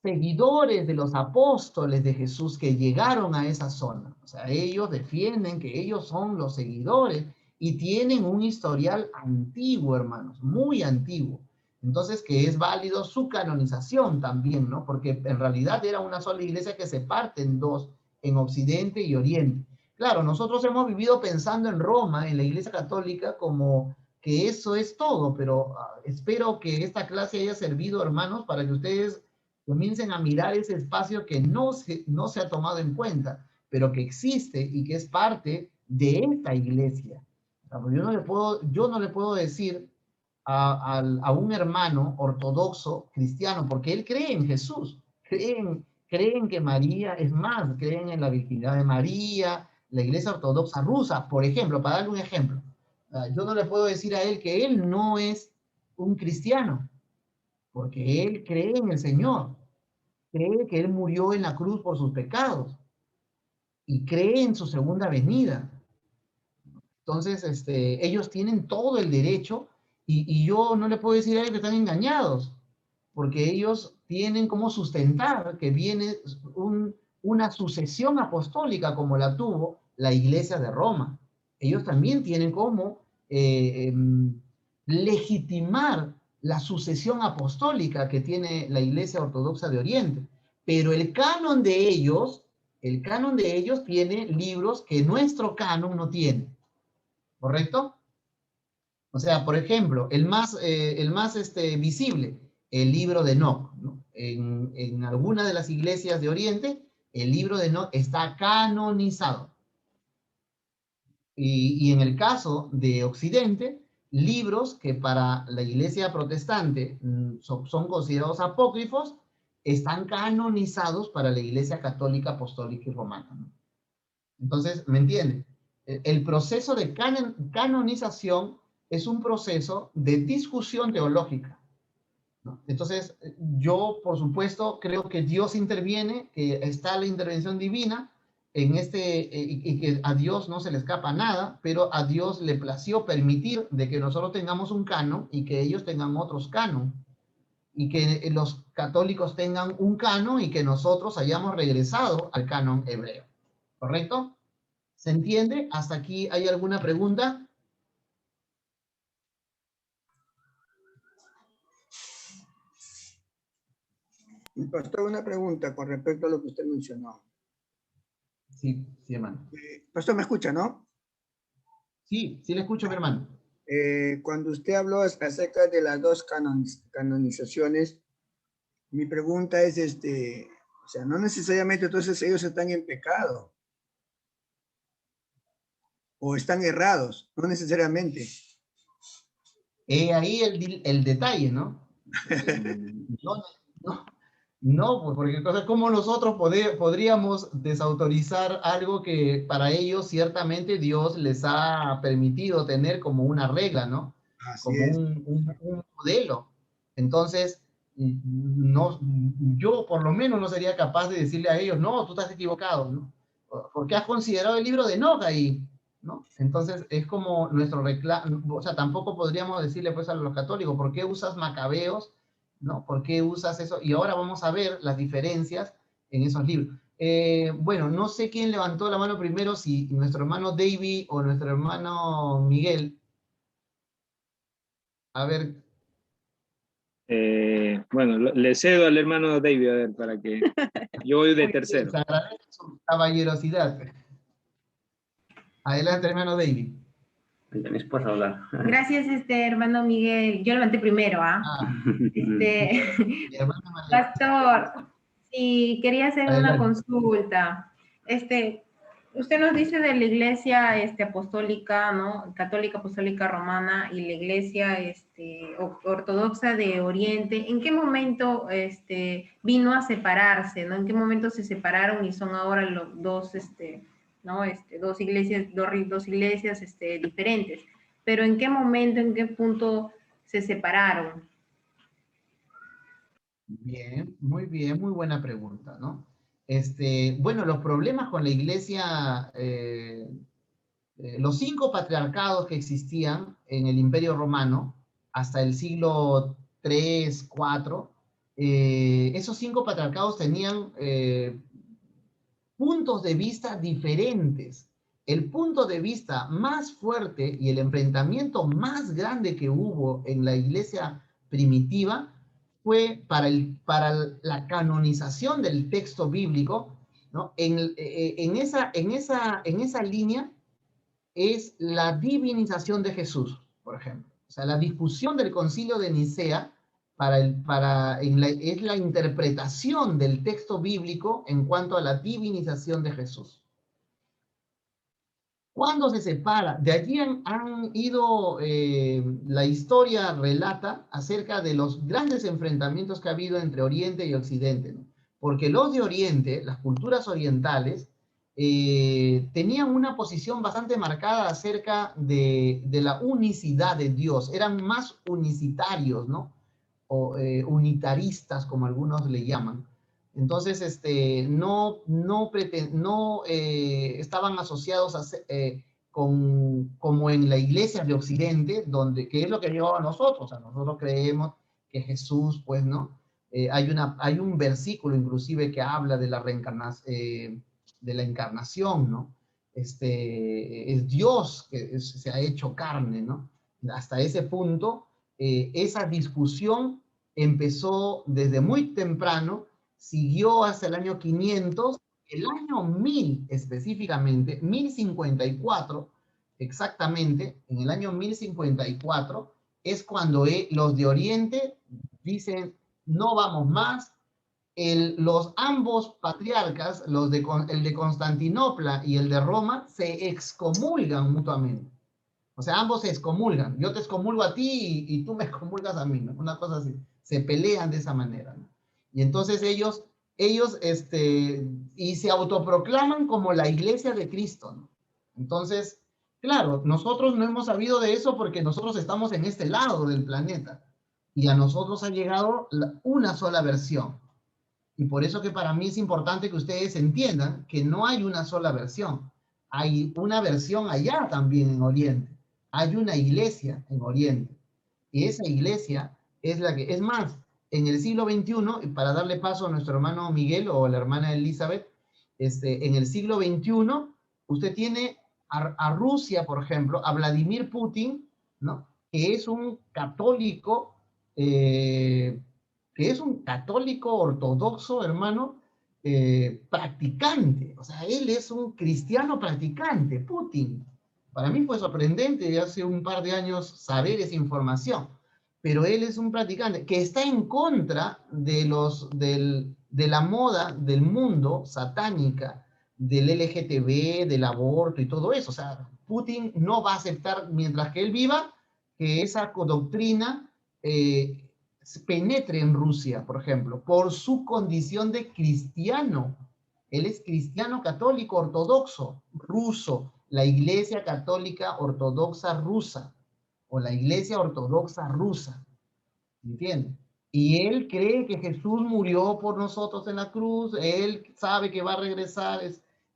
Speaker 1: seguidores de los apóstoles de Jesús que llegaron a esa zona. O sea, ellos defienden que ellos son los seguidores y tienen un historial antiguo, hermanos, muy antiguo. Entonces, que es válido su canonización también, ¿no? Porque en realidad era una sola iglesia que se parte en dos, en Occidente y Oriente. Claro, nosotros hemos vivido pensando en Roma, en la iglesia católica, como que eso es todo, pero espero que esta clase haya servido, hermanos, para que ustedes comiencen a mirar ese espacio que no se ha tomado en cuenta, pero que existe y que es parte de esta iglesia. Yo no le puedo decir a un hermano ortodoxo cristiano, porque él cree en Jesús, creen que María, es más, creen en la virginidad de María, la iglesia ortodoxa rusa, por ejemplo, para darle un ejemplo. Yo no le puedo decir a él que él no es un cristiano, porque él cree en el Señor, cree que él murió en la cruz por sus pecados y cree en su segunda venida. Entonces, ellos tienen todo el derecho y yo no le puedo decir a ellos que están engañados, porque ellos tienen como sustentar que viene una sucesión apostólica como la tuvo la Iglesia de Roma. Ellos también tienen como legitimar la sucesión apostólica que tiene la Iglesia Ortodoxa de Oriente. Pero el canon de ellos tiene libros que nuestro canon no tiene. ¿Correcto? O sea, por ejemplo, el más visible, el libro de Enoc, ¿no? En alguna de las iglesias de Oriente, el libro de Enoc está canonizado. Y en el caso de Occidente, libros que para la iglesia protestante son considerados apócrifos, están canonizados para la iglesia católica, apostólica y romana, ¿no? Entonces, ¿me entienden? El proceso de canonización es un proceso de discusión teológica, ¿no? Entonces, yo, por supuesto, creo que Dios interviene, que está la intervención divina en y que a Dios no se le escapa nada, pero a Dios le plació permitir de que nosotros tengamos un canon y que ellos tengan otros canon, y que los católicos tengan un canon y que nosotros hayamos regresado al canon hebreo. ¿Correcto? ¿Se entiende? ¿Hasta aquí hay alguna pregunta?
Speaker 6: Pastor, una pregunta con respecto a lo que usted mencionó.
Speaker 1: Sí, sí, hermano.
Speaker 6: Pastor, ¿me escucha, no?
Speaker 1: Sí, sí le escucho, mi hermano.
Speaker 6: Cuando usted habló acerca de las dos canonizaciones, mi pregunta es, o sea, no necesariamente entonces ellos están en pecado o están errados, no necesariamente.
Speaker 1: Ahí el detalle, ¿no? No, pues porque entonces, ¿cómo nosotros podríamos desautorizar algo que para ellos ciertamente Dios les ha permitido tener como una regla, ¿no?
Speaker 6: Así
Speaker 1: como
Speaker 6: es.
Speaker 1: un modelo. Entonces, no, yo por lo menos no sería capaz de decirle a ellos, no, tú estás equivocado, ¿no? Porque has considerado el libro de Enoch ahí, ¿no? Entonces, es como nuestro reclamo, o sea, tampoco podríamos decirle pues a los católicos, ¿por qué usas Macabeos? ¿No? ¿Por qué usas eso? Y ahora vamos a ver las diferencias en esos libros. Bueno, no sé quién levantó la mano primero, si nuestro hermano David o nuestro hermano Miguel. A ver.
Speaker 10: Bueno, le cedo al hermano David, a ver, para que yo voy de tercero.
Speaker 1: Se agradece su caballerosidad. Adelante, hermano David.
Speaker 2: Mi esposa hablar.
Speaker 11: Gracias, hermano Miguel. Yo levanté primero, ¿ah? Pastor, sí, quería hacer una consulta. Usted nos dice de la iglesia apostólica, ¿no? Católica apostólica romana y la iglesia ortodoxa de Oriente. ¿En qué momento vino a separarse, ¿no? ¿En qué momento se separaron y son ahora los dos, ¿no? Dos iglesias diferentes? Pero ¿en qué momento, en qué punto se separaron?
Speaker 1: Bien, muy buena pregunta, ¿no? Bueno, los problemas con la iglesia, los 5 patriarcados que existían en el Imperio Romano hasta el siglo III, IV, esos 5 patriarcados tenían puntos de vista diferentes. El punto de vista más fuerte y el enfrentamiento más grande que hubo en la iglesia primitiva fue para la canonización del texto bíblico, ¿no? En esa línea es la divinización de Jesús, por ejemplo. O sea, la discusión del Concilio de Nicea es la interpretación del texto bíblico en cuanto a la divinización de Jesús. ¿Cuándo se separa? De allí han ido, la historia relata acerca de los grandes enfrentamientos que ha habido entre Oriente y Occidente, ¿no? Porque los de Oriente, las culturas orientales, tenían una posición bastante marcada acerca de la unicidad de Dios, eran más unicitarios, ¿no? O unitaristas, como algunos le llaman. Entonces, no estaban asociados como en la iglesia de Occidente, que es lo que llevaba a nosotros. O sea, nosotros creemos que Jesús, pues, ¿no? Hay un versículo inclusive que habla de la encarnación, ¿no? Es Dios que se ha hecho carne, ¿no? Hasta ese punto, esa discusión empezó desde muy temprano, siguió hasta el año 500, el año 1000 específicamente, 1054 exactamente, en el año 1054 es cuando los de Oriente dicen, no vamos más. Los ambos patriarcas, el de Constantinopla y el de Roma, se excomulgan mutuamente. O sea, ambos se excomulgan. Yo te excomulgo a ti y tú me excomulgas a mí, ¿no? Una cosa así. Se pelean de esa manera, ¿no? Y entonces ellos y se autoproclaman como la iglesia de Cristo, ¿no? Entonces, Claro, nosotros no hemos sabido de eso porque nosotros estamos en este lado del planeta y a nosotros ha llegado una sola versión. Y por eso que para mí es importante que ustedes entiendan que no hay una sola versión. Hay una versión allá también en Oriente. Hay una iglesia en Oriente. Y esa iglesia es la que, es más, en el siglo XXI, y para darle paso a nuestro hermano Miguel o a la hermana Elizabeth, en el siglo XXI, usted tiene a Rusia, por ejemplo, a Vladimir Putin, ¿no? Que es un católico, ortodoxo, hermano, practicante. O sea, él es un cristiano practicante, Putin. Para mí fue sorprendente de hace un par de años saber esa información. Pero él es un practicante que está en contra de la moda del mundo satánica, del LGTB, del aborto y todo eso. O sea, Putin no va a aceptar, mientras que él viva, que esa doctrina penetre en Rusia, por ejemplo, por su condición de cristiano. Él es cristiano católico ortodoxo ruso, la Iglesia Católica Ortodoxa Rusa, o la Iglesia Ortodoxa Rusa, ¿entiendes? Y él cree que Jesús murió por nosotros en la cruz, él sabe que va a regresar,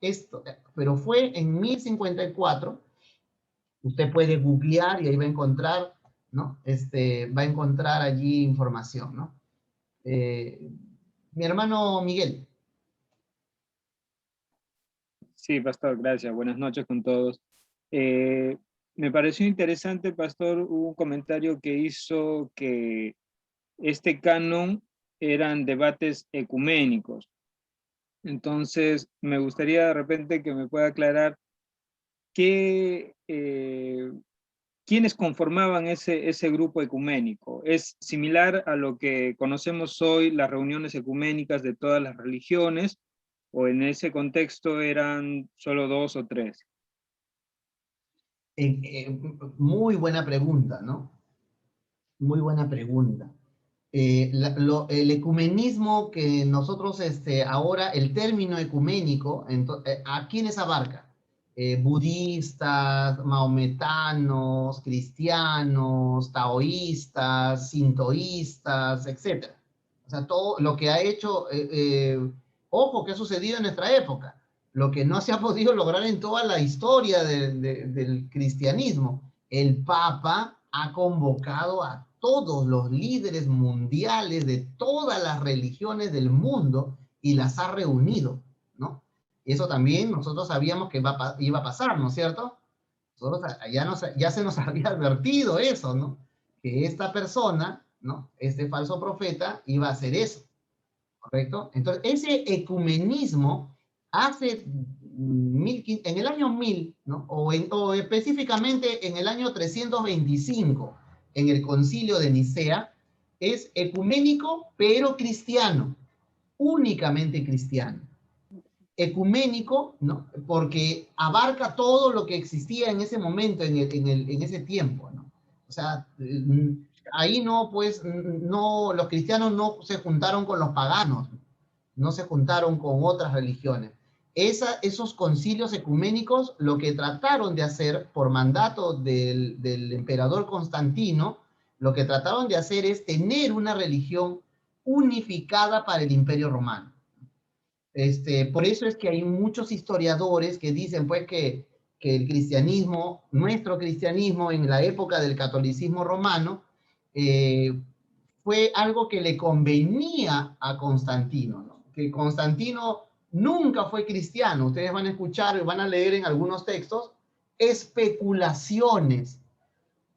Speaker 1: esto, pero fue en 1054, usted puede googlear y ahí va a encontrar, ¿no? Va a encontrar allí información, ¿no? Mi hermano Miguel.
Speaker 10: Sí, pastor, gracias. Buenas noches con todos. Me pareció interesante, pastor, un comentario que hizo que este canon eran debates ecuménicos. Entonces, me gustaría de repente que me pueda aclarar quiénes conformaban ese grupo ecuménico. ¿Es similar a lo que conocemos hoy, las reuniones ecuménicas de todas las religiones, o en ese contexto eran solo 2 o 3?
Speaker 1: Muy buena pregunta, ¿no? Muy buena pregunta. El ecumenismo que nosotros, ahora, el término ecuménico, ¿a quiénes abarca? Budistas, maometanos, cristianos, taoístas, sintoístas, etc. O sea, todo lo que ha hecho, ojo, que ha sucedido en nuestra época, lo que no se ha podido lograr en toda la historia del cristianismo. El Papa ha convocado a todos los líderes mundiales de todas las religiones del mundo y las ha reunido, ¿no? Eso también nosotros sabíamos que iba a pasar, ¿no es cierto? Nosotros ya se nos había advertido eso, ¿no? Que esta persona, ¿no? Este falso profeta iba a hacer eso, ¿correcto? Entonces, ese ecumenismo hace en el año 1000, ¿no? o específicamente en el año 325, en el concilio de Nicea, es ecuménico, pero cristiano, únicamente cristiano. Ecuménico, ¿no? Porque abarca todo lo que existía en ese momento, en ese tiempo, ¿no? O sea, ahí no, pues, no, los cristianos no se juntaron con los paganos, no se juntaron con otras religiones. Esos concilios ecuménicos lo que trataron de hacer por mandato del emperador Constantino, lo que trataron de hacer es tener una religión unificada para el Imperio Romano. Por eso es que hay muchos historiadores que dicen pues que el cristianismo, nuestro cristianismo en la época del catolicismo romano, fue algo que le convenía a Constantino, ¿no? Que Constantino nunca fue cristiano. Ustedes van a escuchar y van a leer en algunos textos especulaciones.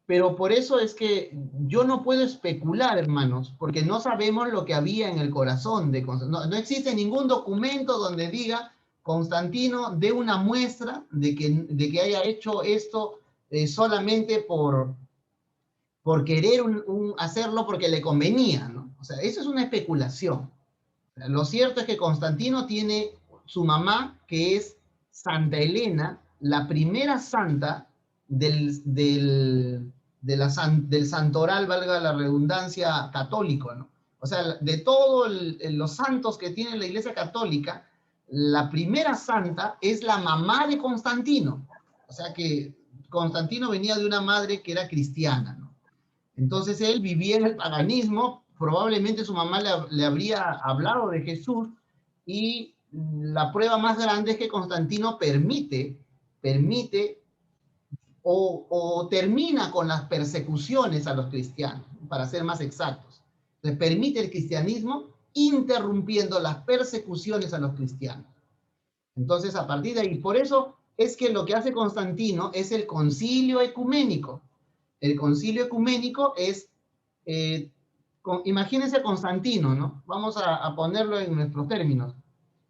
Speaker 1: Pero por eso es que yo no puedo especular, hermanos, porque no sabemos lo que había en el corazón de Constantino. No existe ningún documento donde diga Constantino dé una muestra de que haya hecho esto solamente por querer hacerlo porque le convenía, ¿no? O sea, eso es una especulación. Lo cierto es que Constantino tiene su mamá, que es Santa Elena, la primera santa del santoral, valga la redundancia, católico, ¿no? O sea, de todos los santos que tiene la Iglesia Católica, la primera santa es la mamá de Constantino. O sea que Constantino venía de una madre que era cristiana, ¿no? Entonces él vivía en el paganismo, probablemente su mamá le habría hablado de Jesús, y la prueba más grande es que Constantino permite o termina con las persecuciones a los cristianos, para ser más exactos. Entonces permite el cristianismo interrumpiendo las persecuciones a los cristianos. Entonces, a partir de ahí, por eso es que lo que hace Constantino es el concilio ecuménico. El concilio ecuménico es, imagínense Constantino, ¿no? Vamos a ponerlo en nuestros términos.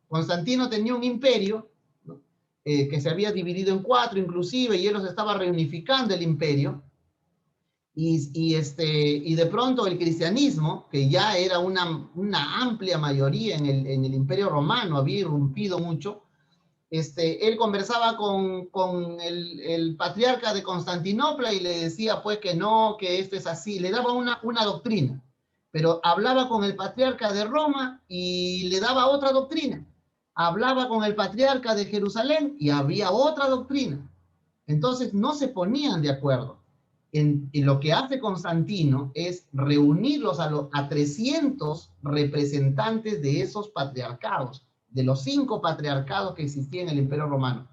Speaker 1: Constantino tenía un imperio, ¿no? Que se había dividido en 4 inclusive, y él los estaba reunificando el imperio, y de pronto el cristianismo, que ya era una amplia mayoría en el imperio romano, había irrumpido mucho, él conversaba con el patriarca de Constantinopla y le decía pues que no, que esto es así, le daba una doctrina, pero hablaba con el patriarca de Roma y le daba otra doctrina, hablaba con el patriarca de Jerusalén y había otra doctrina. Entonces no se ponían de acuerdo. Y lo que hace Constantino es reunirlos a 300 representantes de esos patriarcados, de los 5 patriarcados que existían en el Imperio Romano.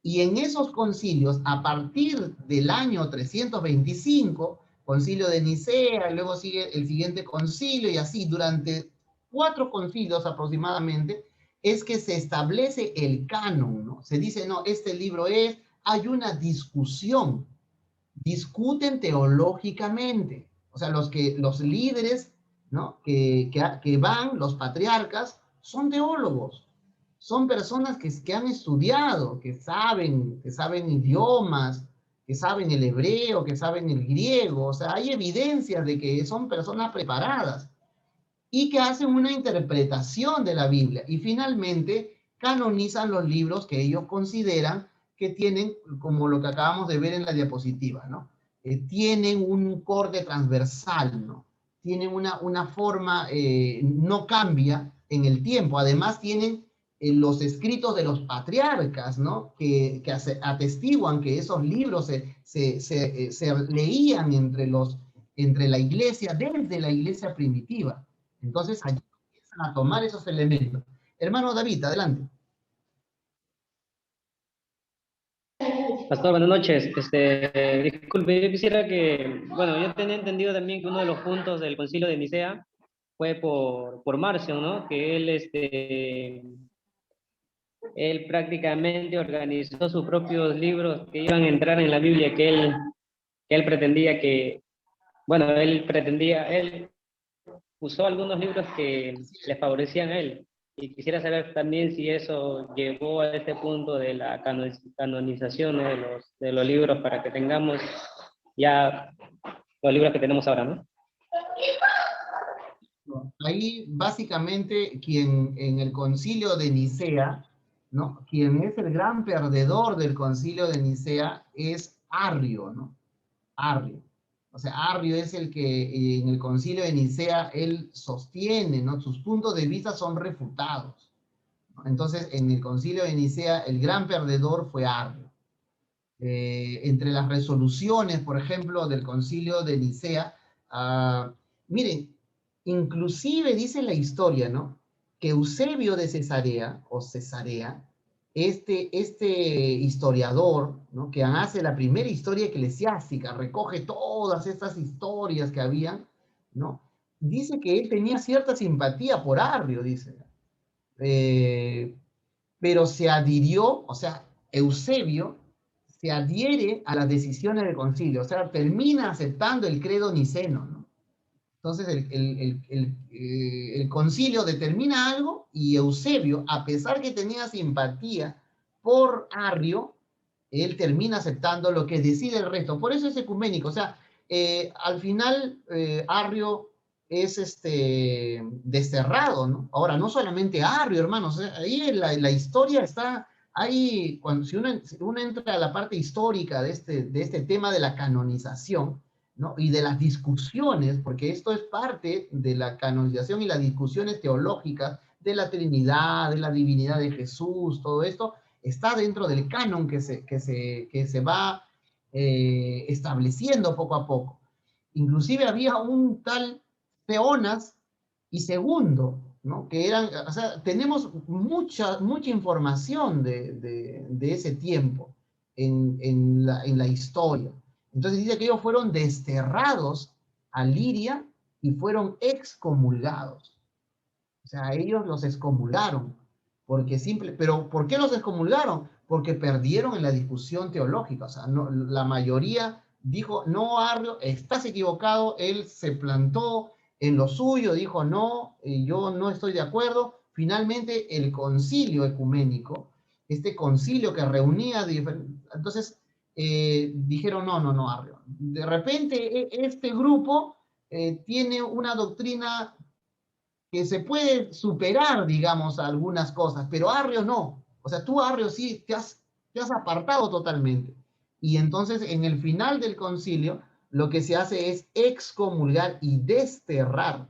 Speaker 1: Y en esos concilios, a partir del año 325, concilio de Nicea, y luego sigue el siguiente concilio, y así durante 4 concilios aproximadamente, es que se establece el canon, ¿no? Se dice, no, este libro hay una discusión, discuten teológicamente, o sea, los líderes, ¿no? que van, los patriarcas, son teólogos, son personas que han estudiado, que saben idiomas, que saben el hebreo, que saben el griego, o sea, hay evidencias de que son personas preparadas y que hacen una interpretación de la Biblia, y finalmente canonizan los libros que ellos consideran que tienen, como lo que acabamos de ver en la diapositiva, ¿no? Tienen un corte transversal, ¿no? Tienen una forma, no cambia en el tiempo. Además tienen los escritos de los patriarcas, ¿no? Que atestiguan que esos libros se leían entre la iglesia, desde la iglesia primitiva. Entonces allí empiezan a tomar esos elementos. Hermano David, adelante.
Speaker 12: Pastor, buenas noches. Disculpe, yo quisiera que, bueno, yo tenía entendido también que uno de los puntos del Concilio de Nicea fue por Marción, ¿no? Que él prácticamente organizó sus propios libros que iban a entrar en la Biblia, que él pretendía él usó algunos libros que le favorecían a él. Y quisiera saber también si eso llegó a este punto de la canonización, ¿no? de los libros, para que tengamos ya los libros que tenemos ahora, ¿no?
Speaker 1: Ahí básicamente quien en el concilio de Nicea, ¿no? Quien es el gran perdedor del concilio de Nicea es Arrio, ¿no? Arrio. O sea, Arrio es el que en el concilio de Nicea él sostiene, ¿no? Sus puntos de vista son refutados, ¿no? Entonces, en el concilio de Nicea, el gran perdedor fue Arrio. Entre las resoluciones, por ejemplo, del concilio de Nicea, miren, inclusive dice la historia, ¿no? Que Eusebio de Cesarea, o Cesarea, este historiador, ¿no? Que hace la primera historia eclesiástica, recoge todas estas historias que habían, ¿no? Dice que él tenía cierta simpatía por Arrio, dice. Pero se adhirió, o sea, Eusebio se adhiere a las decisiones del concilio, o sea, termina aceptando el credo niceno, ¿no? Entonces el concilio determina algo y Eusebio, a pesar que tenía simpatía por Arrio, él termina aceptando lo que decide el resto. Por eso es ecuménico. O sea, al final Arrio es desterrado, ¿no? Ahora, no solamente Arrio, hermanos. Ahí la historia está... Ahí, si uno entra a la parte histórica de este tema de la canonización, ¿no? Y de las discusiones, porque esto es parte de la canonización y las discusiones teológicas de la Trinidad, de la divinidad de Jesús, todo esto está dentro del canon que se va estableciendo poco a poco. Inclusive había un tal Theonas y Segundo, ¿no? Que eran, o sea, tenemos mucha información de ese tiempo en la historia. Entonces dice que ellos fueron desterrados a Liria y fueron excomulgados. O sea, ellos los excomulgaron. Pero ¿por qué los excomulgaron? Porque perdieron en la discusión teológica. O sea, no, la mayoría dijo, no, Arrio, estás equivocado. Él se plantó en lo suyo, dijo, no, yo no estoy de acuerdo. Finalmente, el concilio ecuménico, este concilio que reunía, entonces dijeron, no, Arrio. De repente, este grupo tiene una doctrina que se puede superar, digamos, algunas cosas, pero Arrio no. O sea, tú, Arrio, sí te has apartado totalmente. Y entonces, en el final del concilio, lo que se hace es excomulgar y desterrar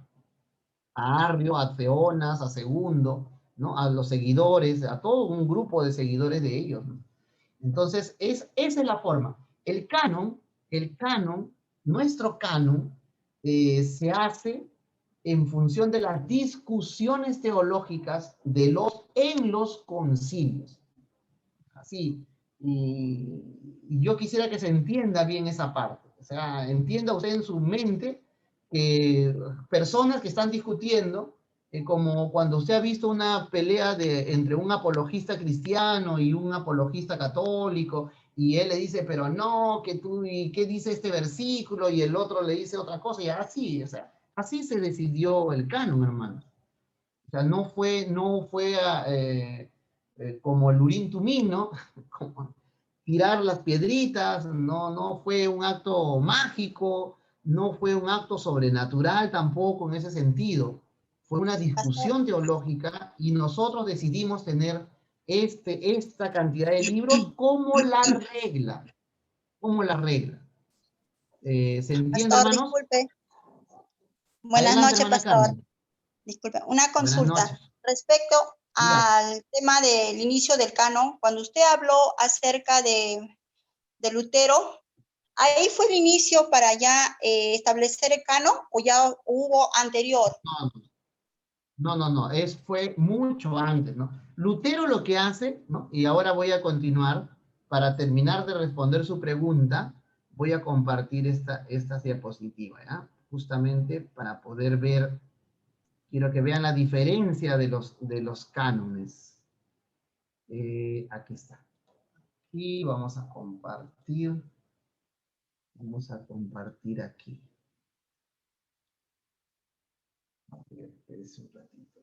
Speaker 1: a Arrio, a Theonas, a Segundo, ¿no? A los seguidores, a todo un grupo de seguidores de ellos, ¿no? Entonces, esa es la forma. El canon, nuestro canon, se hace en función de las discusiones teológicas en los concilios. Así, y yo quisiera que se entienda bien esa parte. O sea, entienda usted en su mente que personas que están discutiendo, como cuando usted ha visto una pelea entre un apologista cristiano y un apologista católico, y él le dice, pero no, que tú, ¿y qué dice este versículo? Y el otro le dice otra cosa, y así, o sea, así se decidió el canon, hermano. O sea, no fue como el Urim Tumim, ¿no? Como tirar las piedritas, no fue un acto mágico, no fue un acto sobrenatural tampoco en ese sentido. Fue una discusión teológica y nosotros decidimos tener esta cantidad de libros como la regla. Como la regla. ¿Se entiende,
Speaker 13: Pastor,
Speaker 1: hermanos?
Speaker 13: disculpe. Buenas
Speaker 1: Adelante,
Speaker 13: noches,
Speaker 1: hermana
Speaker 13: Pastor.
Speaker 1: Carmen.
Speaker 13: Disculpe, una
Speaker 1: Buenas
Speaker 13: consulta.
Speaker 1: noches.
Speaker 13: Respecto
Speaker 1: Dígame.
Speaker 13: al tema del inicio del canon, cuando usted habló acerca de Lutero, ¿ahí fue el inicio para ya establecer el canon o ya hubo anterior?
Speaker 1: No, fue mucho antes, ¿no? Lutero lo que hace, ¿no? Y ahora voy a continuar, para terminar de responder su pregunta, voy a compartir esta diapositiva, ¿ya? Justamente para poder ver, quiero que vean la diferencia de los cánones. Aquí está. Y vamos a compartir aquí. A ver, espérese un ratito.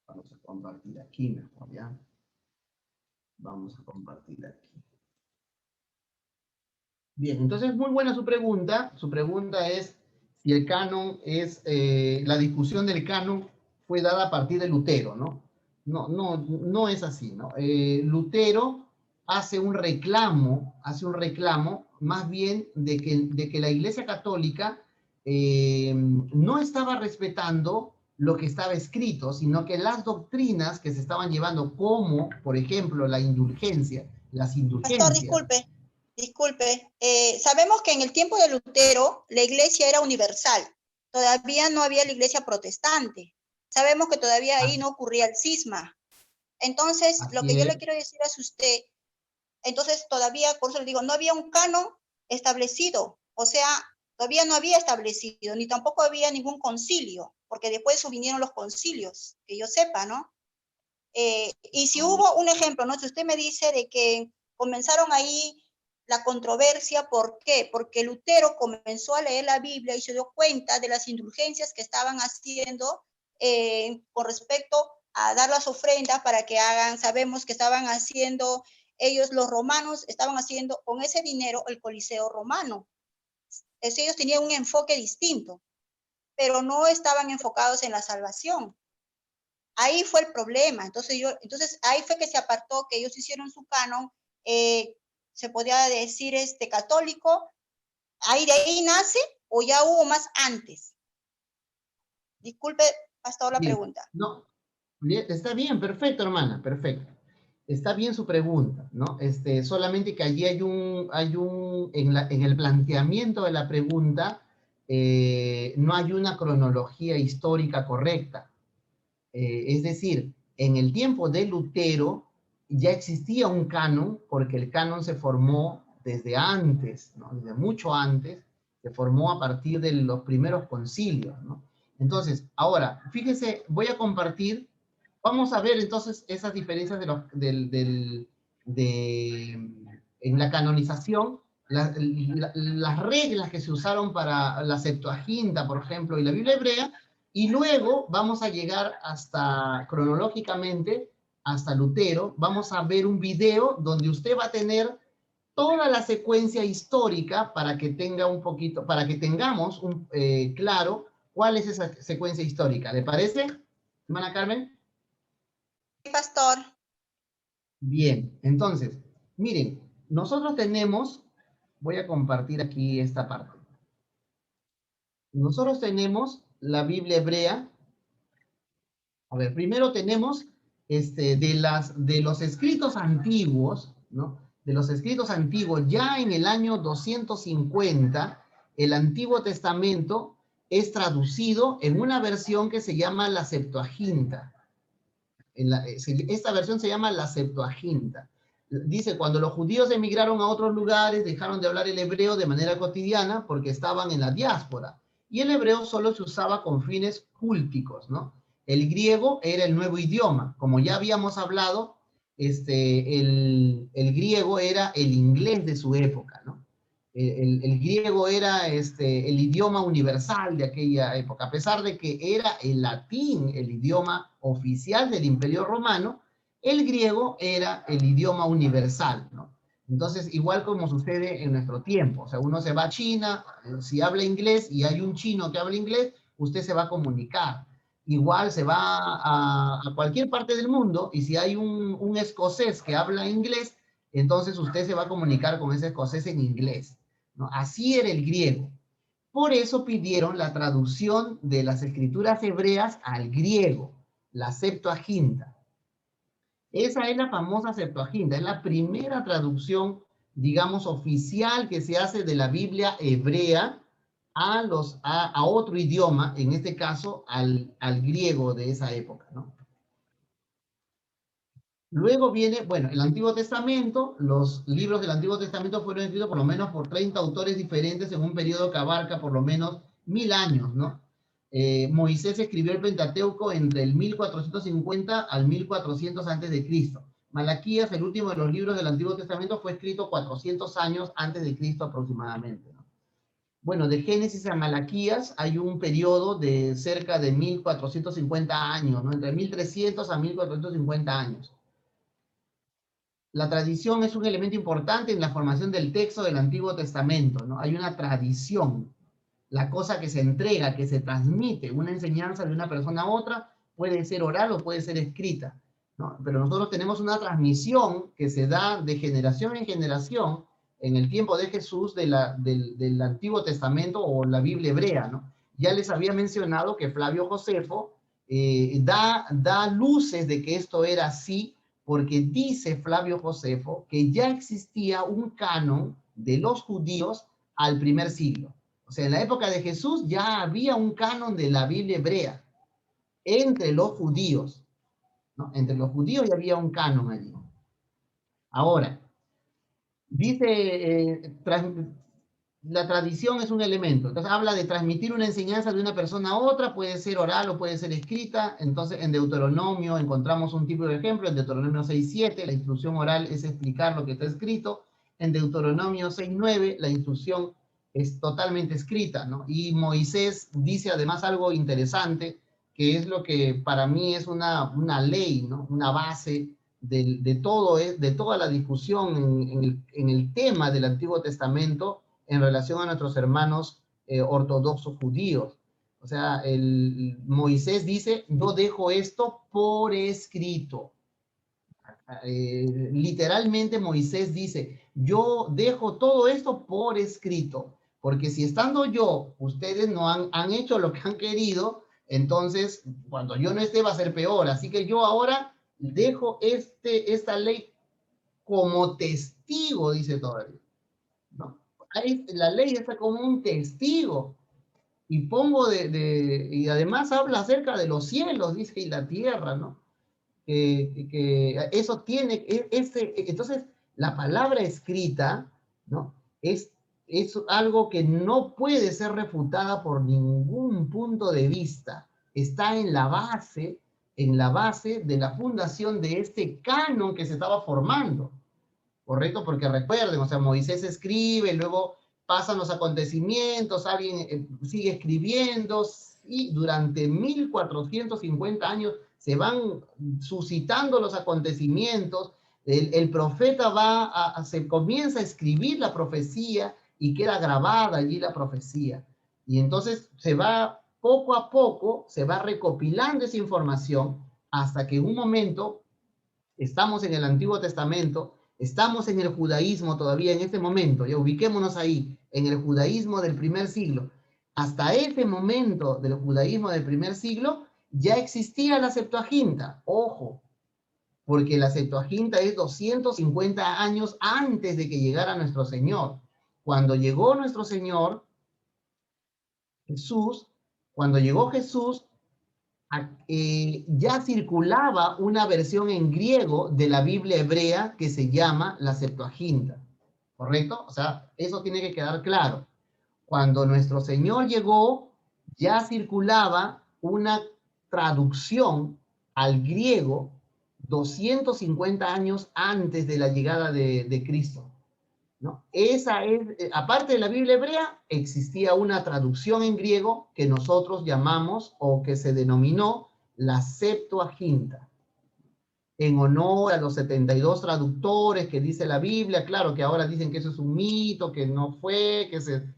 Speaker 1: Vamos a compartir aquí mejor, ¿ya? Vamos a compartir aquí. Bien, entonces muy buena su pregunta. Su pregunta es si el canon es, la discusión del canon fue dada a partir de Lutero, ¿no? No es así, ¿no? Lutero hace un reclamo más bien de que la Iglesia Católica no estaba respetando lo que estaba escrito, sino que las doctrinas que se estaban llevando, como, por ejemplo, las indulgencias.
Speaker 13: Pastor, disculpe. Sabemos que en el tiempo de Lutero la iglesia era universal. Todavía no había la iglesia protestante. Sabemos que todavía ahí no ocurría el cisma. Entonces, lo que yo le quiero decir es usted, entonces todavía, por eso le digo, no había un canon establecido. O sea, todavía no había establecido, ni tampoco había ningún concilio, porque después vinieron los concilios, que yo sepa, ¿no? Y si hubo un ejemplo, ¿no? Si usted me dice de que comenzaron ahí la controversia, ¿por qué? Porque Lutero comenzó a leer la Biblia y se dio cuenta de las indulgencias que estaban haciendo con respecto a dar las ofrendas para que hagan, sabemos que estaban haciendo, ellos los romanos estaban haciendo con ese dinero el Coliseo romano. Ellos tenían un enfoque distinto, pero no estaban enfocados en la salvación. Ahí fue el problema. Entonces ahí fue que se apartó, que ellos hicieron su canon, se podía decir católico. ¿Ahí de ahí nace o ya hubo más antes? Disculpe, pastor, la pregunta.
Speaker 1: Bien, está bien, perfecto, hermana, perfecto. Está bien su pregunta, ¿no? Solamente que allí en el planteamiento de la pregunta, no hay una cronología histórica correcta. Es decir, en el tiempo de Lutero ya existía un canon, porque el canon se formó desde antes, ¿no? Desde mucho antes, se formó a partir de los primeros concilios, ¿no? Entonces, ahora, fíjese, voy a compartir, vamos a ver entonces esas diferencias en la canonización, las reglas que se usaron para la Septuaginta, por ejemplo, y la Biblia hebrea, y luego vamos a llegar hasta, cronológicamente, hasta Lutero. Vamos a ver un video donde usted va a tener toda la secuencia histórica para que tenga un poquito, para que tengamos claro cuál es esa secuencia histórica. ¿Le parece, hermana Carmen?
Speaker 13: Sí, pastor.
Speaker 1: Bien, entonces, miren, nosotros tenemos, voy a compartir aquí esta parte. Nosotros tenemos la Biblia hebrea. A ver, primero tenemos de los escritos antiguos, ¿no? De los escritos antiguos, ya en el año 250, el Antiguo Testamento es traducido en una versión que se llama la Septuaginta. Esta versión se llama la Septuaginta. Dice, cuando los judíos emigraron a otros lugares, dejaron de hablar el hebreo de manera cotidiana porque estaban en la diáspora. Y el hebreo solo se usaba con fines cúlticos, ¿no? El griego era el nuevo idioma. Como ya habíamos hablado, el griego era el inglés de su época, ¿no? El griego era el idioma universal de aquella época. A pesar de que era el latín el idioma oficial del Imperio Romano, el griego era el idioma universal, ¿no? Entonces, igual como sucede en nuestro tiempo, o sea, uno se va a China, si habla inglés y hay un chino que habla inglés, usted se va a comunicar. Igual se va a cualquier parte del mundo y si hay un escocés que habla inglés, entonces usted se va a comunicar con ese escocés en inglés, ¿no? Así era el griego. Por eso pidieron la traducción de las escrituras hebreas al griego, la Septuaginta. Esa es la famosa Septuaginta, es la primera traducción, digamos, oficial que se hace de la Biblia hebrea a otro idioma, en este caso al griego de esa época, ¿no? Luego viene, bueno, el Antiguo Testamento. Los libros del Antiguo Testamento fueron escritos por lo menos por 30 autores diferentes en un periodo que abarca por lo menos 1000 años, ¿no? Moisés escribió el Pentateuco entre el 1450 al 1400 antes de Cristo. Malaquías, el último de los libros del Antiguo Testamento, fue escrito 400 años antes de Cristo aproximadamente, ¿no? Bueno, de Génesis a Malaquías hay un periodo de cerca de 1450 años, ¿no? Entre 1300 a 1450 años. La tradición es un elemento importante en la formación del texto del Antiguo Testamento, ¿no? Hay una tradición. La cosa que se entrega, que se transmite, una enseñanza de una persona a otra, puede ser oral o puede ser escrita, ¿no? Pero nosotros tenemos una transmisión que se da de generación en generación en el tiempo de Jesús del Antiguo Testamento o la Biblia hebrea, ¿no? Ya les había mencionado que Flavio Josefo da luces de que esto era así, porque dice Flavio Josefo que ya existía un canon de los judíos al primer siglo. O sea, en la época de Jesús ya había un canon de la Biblia hebrea entre los judíos, ¿no? Entre los judíos ya había un canon allí. Ahora, dice, la tradición es un elemento. Entonces habla de transmitir una enseñanza de una persona a otra, puede ser oral o puede ser escrita. Entonces en Deuteronomio encontramos un tipo de ejemplo, en Deuteronomio 6:7, la instrucción oral es explicar lo que está escrito. En Deuteronomio 6:9, la instrucción es totalmente escrita, ¿no? Y Moisés dice además algo interesante, que es lo que para mí es una ley, ¿no? Una base de toda la discusión en el tema del Antiguo Testamento en relación a nuestros hermanos ortodoxos judíos. O sea, Moisés dice, yo dejo esto por escrito. Literalmente Moisés dice, yo dejo todo esto por escrito, porque si estando yo, ustedes no han hecho lo que han querido, Entonces, cuando yo no esté va a ser peor. Así que yo ahora dejo esta ley como testigo, dice todavía, ¿no? La ley está como un testigo. Y pongo y además habla acerca de los cielos, dice, y la tierra, ¿no? Que eso tiene, entonces la palabra escrita, ¿no? Es algo que no puede ser refutada por ningún punto de vista. Está en la base de la fundación de este canon que se estaba formando, ¿correcto? Porque recuerden, o sea, Moisés escribe, luego pasan los acontecimientos, alguien sigue escribiendo, y durante 1450 años se van suscitando los acontecimientos, el profeta se comienza a escribir la profecía y queda grabada allí la profecía. Y entonces poco a poco, se va recopilando esa información hasta que en un momento, estamos en el Antiguo Testamento, estamos en el judaísmo todavía en este momento, ya ubiquémonos ahí, en el judaísmo del primer siglo. Hasta ese momento del judaísmo del primer siglo, ya existía la Septuaginta, ojo, porque la Septuaginta es 250 años antes de que llegara nuestro Señor. Cuando llegó nuestro Señor, cuando llegó Jesús, ya circulaba una versión en griego de la Biblia hebrea que se llama la Septuaginta, ¿correcto? O sea, eso tiene que quedar claro. Cuando nuestro Señor llegó, ya circulaba una traducción al griego 250 años antes de la llegada de Cristo, ¿no? Aparte de la Biblia hebrea, existía una traducción en griego que nosotros llamamos, o que se denominó, la Septuaginta, en honor a los 72 traductores que dice la Biblia. Claro que ahora dicen que eso es un mito, que no fue, que se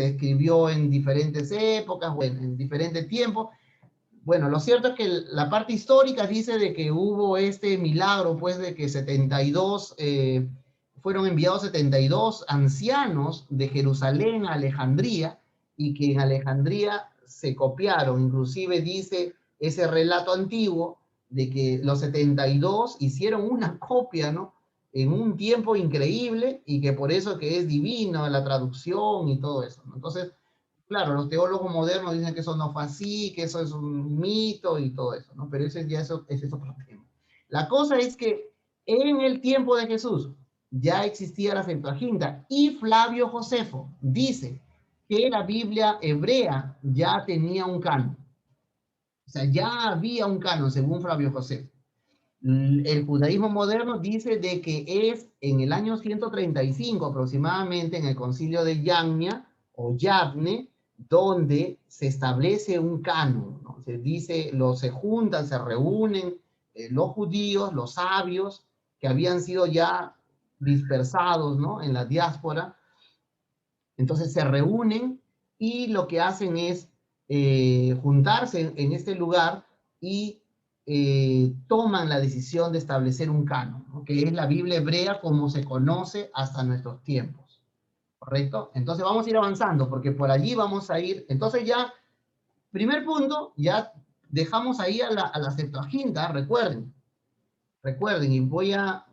Speaker 1: escribió en diferentes épocas, o en diferentes tiempos. Bueno, lo cierto es que la parte histórica dice de que hubo este milagro, pues, de que 72... fueron enviados 72 ancianos de Jerusalén a Alejandría, y que en Alejandría se copiaron. Inclusive dice ese relato antiguo de que los 72 hicieron una copia, ¿no? En un tiempo increíble, y que por eso que es divino la traducción y todo eso, ¿no? Entonces, claro, los teólogos modernos dicen que eso no fue así, que eso es un mito y todo eso, ¿no? Pero ese ya es otro tema. La cosa es que en el tiempo de Jesús ya existía la Septuaginta, y Flavio Josefo dice que la Biblia hebrea ya tenía un canon. O sea, ya había un canon según Flavio Josefo. El judaísmo moderno dice de que es en el año 135 aproximadamente, en el concilio de Yavne o Yavne, donde se establece un canon, ¿no? Se dice, se juntan, se reúnen los judíos, los sabios, que habían sido ya dispersados, ¿no?, en la diáspora. Entonces se reúnen y lo que hacen es juntarse en este lugar y toman la decisión de establecer un canon, ¿no?, que es la Biblia hebrea como se conoce hasta nuestros tiempos, ¿correcto? Entonces vamos a ir avanzando, porque por allí vamos a ir. Entonces ya, primer punto, ya dejamos ahí a la Septuaginta, recuerden, y voy a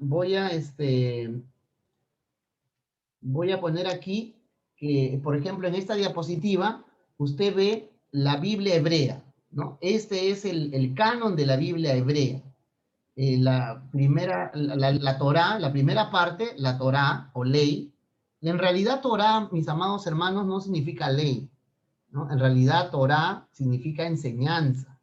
Speaker 1: poner aquí que, por ejemplo, en esta diapositiva, usted ve la Biblia hebrea, ¿no? Este es el canon de la Biblia hebrea. La Torá, la primera parte, la Torá o ley. En realidad, Torá, mis amados hermanos, no significa ley, ¿no? En realidad, Torá significa enseñanza.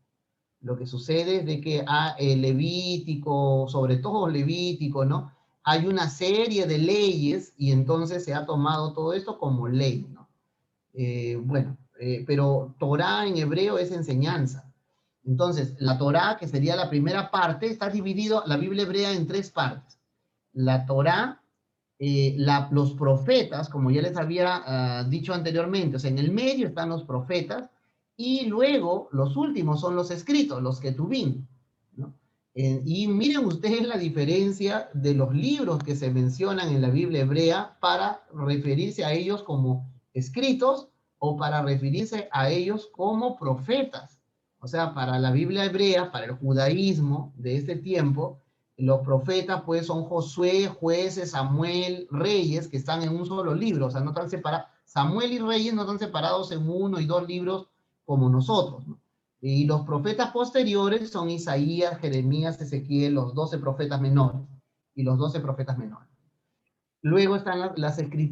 Speaker 1: Lo que sucede es de que Levítico, sobre todo Levítico, ¿no?, hay una serie de leyes, y entonces se ha tomado todo esto como ley, ¿no? Pero Torá en hebreo es enseñanza. Entonces, la Torá, que sería la primera parte, está dividido la Biblia hebrea en tres partes. La Torá, los profetas, como ya les había dicho anteriormente, o sea, en el medio están los profetas, y luego los últimos son los escritos, los Ketuvim, ¿no? Y miren ustedes la diferencia de los libros que se mencionan en la Biblia hebrea para referirse a ellos como escritos o para referirse a ellos como profetas. O sea, para la Biblia hebrea, para el judaísmo de este tiempo, los profetas pues son Josué, Jueces, Samuel, Reyes, que están en un solo libro, o sea, no están separados. Samuel y Reyes no están separados en 1 y 2 libros como nosotros, ¿no? Y los profetas posteriores son Isaías, Jeremías, Ezequiel, los 12 profetas menores y los 12 profetas menores. Luego están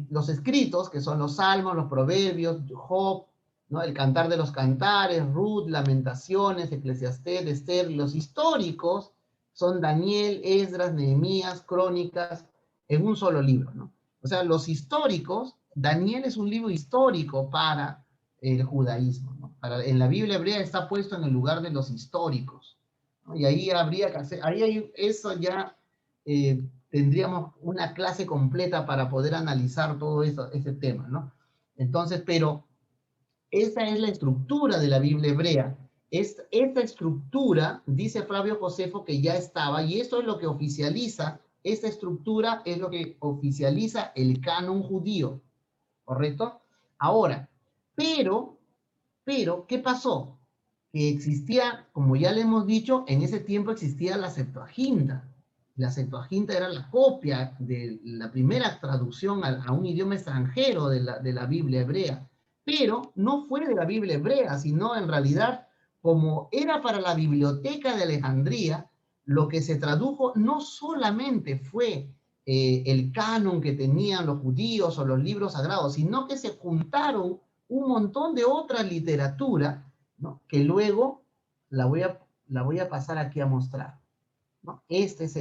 Speaker 1: los escritos, que son los salmos, los proverbios, Job, ¿no? El cantar de los cantares, Ruth, Lamentaciones, Eclesiastés, Esther. Los históricos son Daniel, Esdras, Nehemías, Crónicas, en un solo libro, ¿no? O sea, los históricos, Daniel es un libro histórico para el judaísmo, ¿no? En la Biblia hebrea está puesto en el lugar de los históricos, ¿no? Y ahí habría que hacer, eso ya tendríamos una clase completa para poder analizar todo eso, ese tema, ¿no? Entonces, pero esa es la estructura de la Biblia hebrea. Esta estructura, dice Flavio Josefo, que ya estaba, y eso es lo que oficializa, esta estructura es lo que oficializa el canon judío, ¿correcto? Ahora, pero, ¿qué pasó? Que existía, como ya le hemos dicho, en ese tiempo existía la Septuaginta. La Septuaginta era la copia de la primera traducción a un idioma extranjero de la Biblia hebrea, pero no fue de la Biblia hebrea, sino en realidad, como era para la biblioteca de Alejandría, lo que se tradujo no solamente fue el canon que tenían los judíos o los libros sagrados, sino que se juntaron un montón de otra literatura, ¿no? Que luego la voy a pasar aquí a mostrar, ¿no? Este es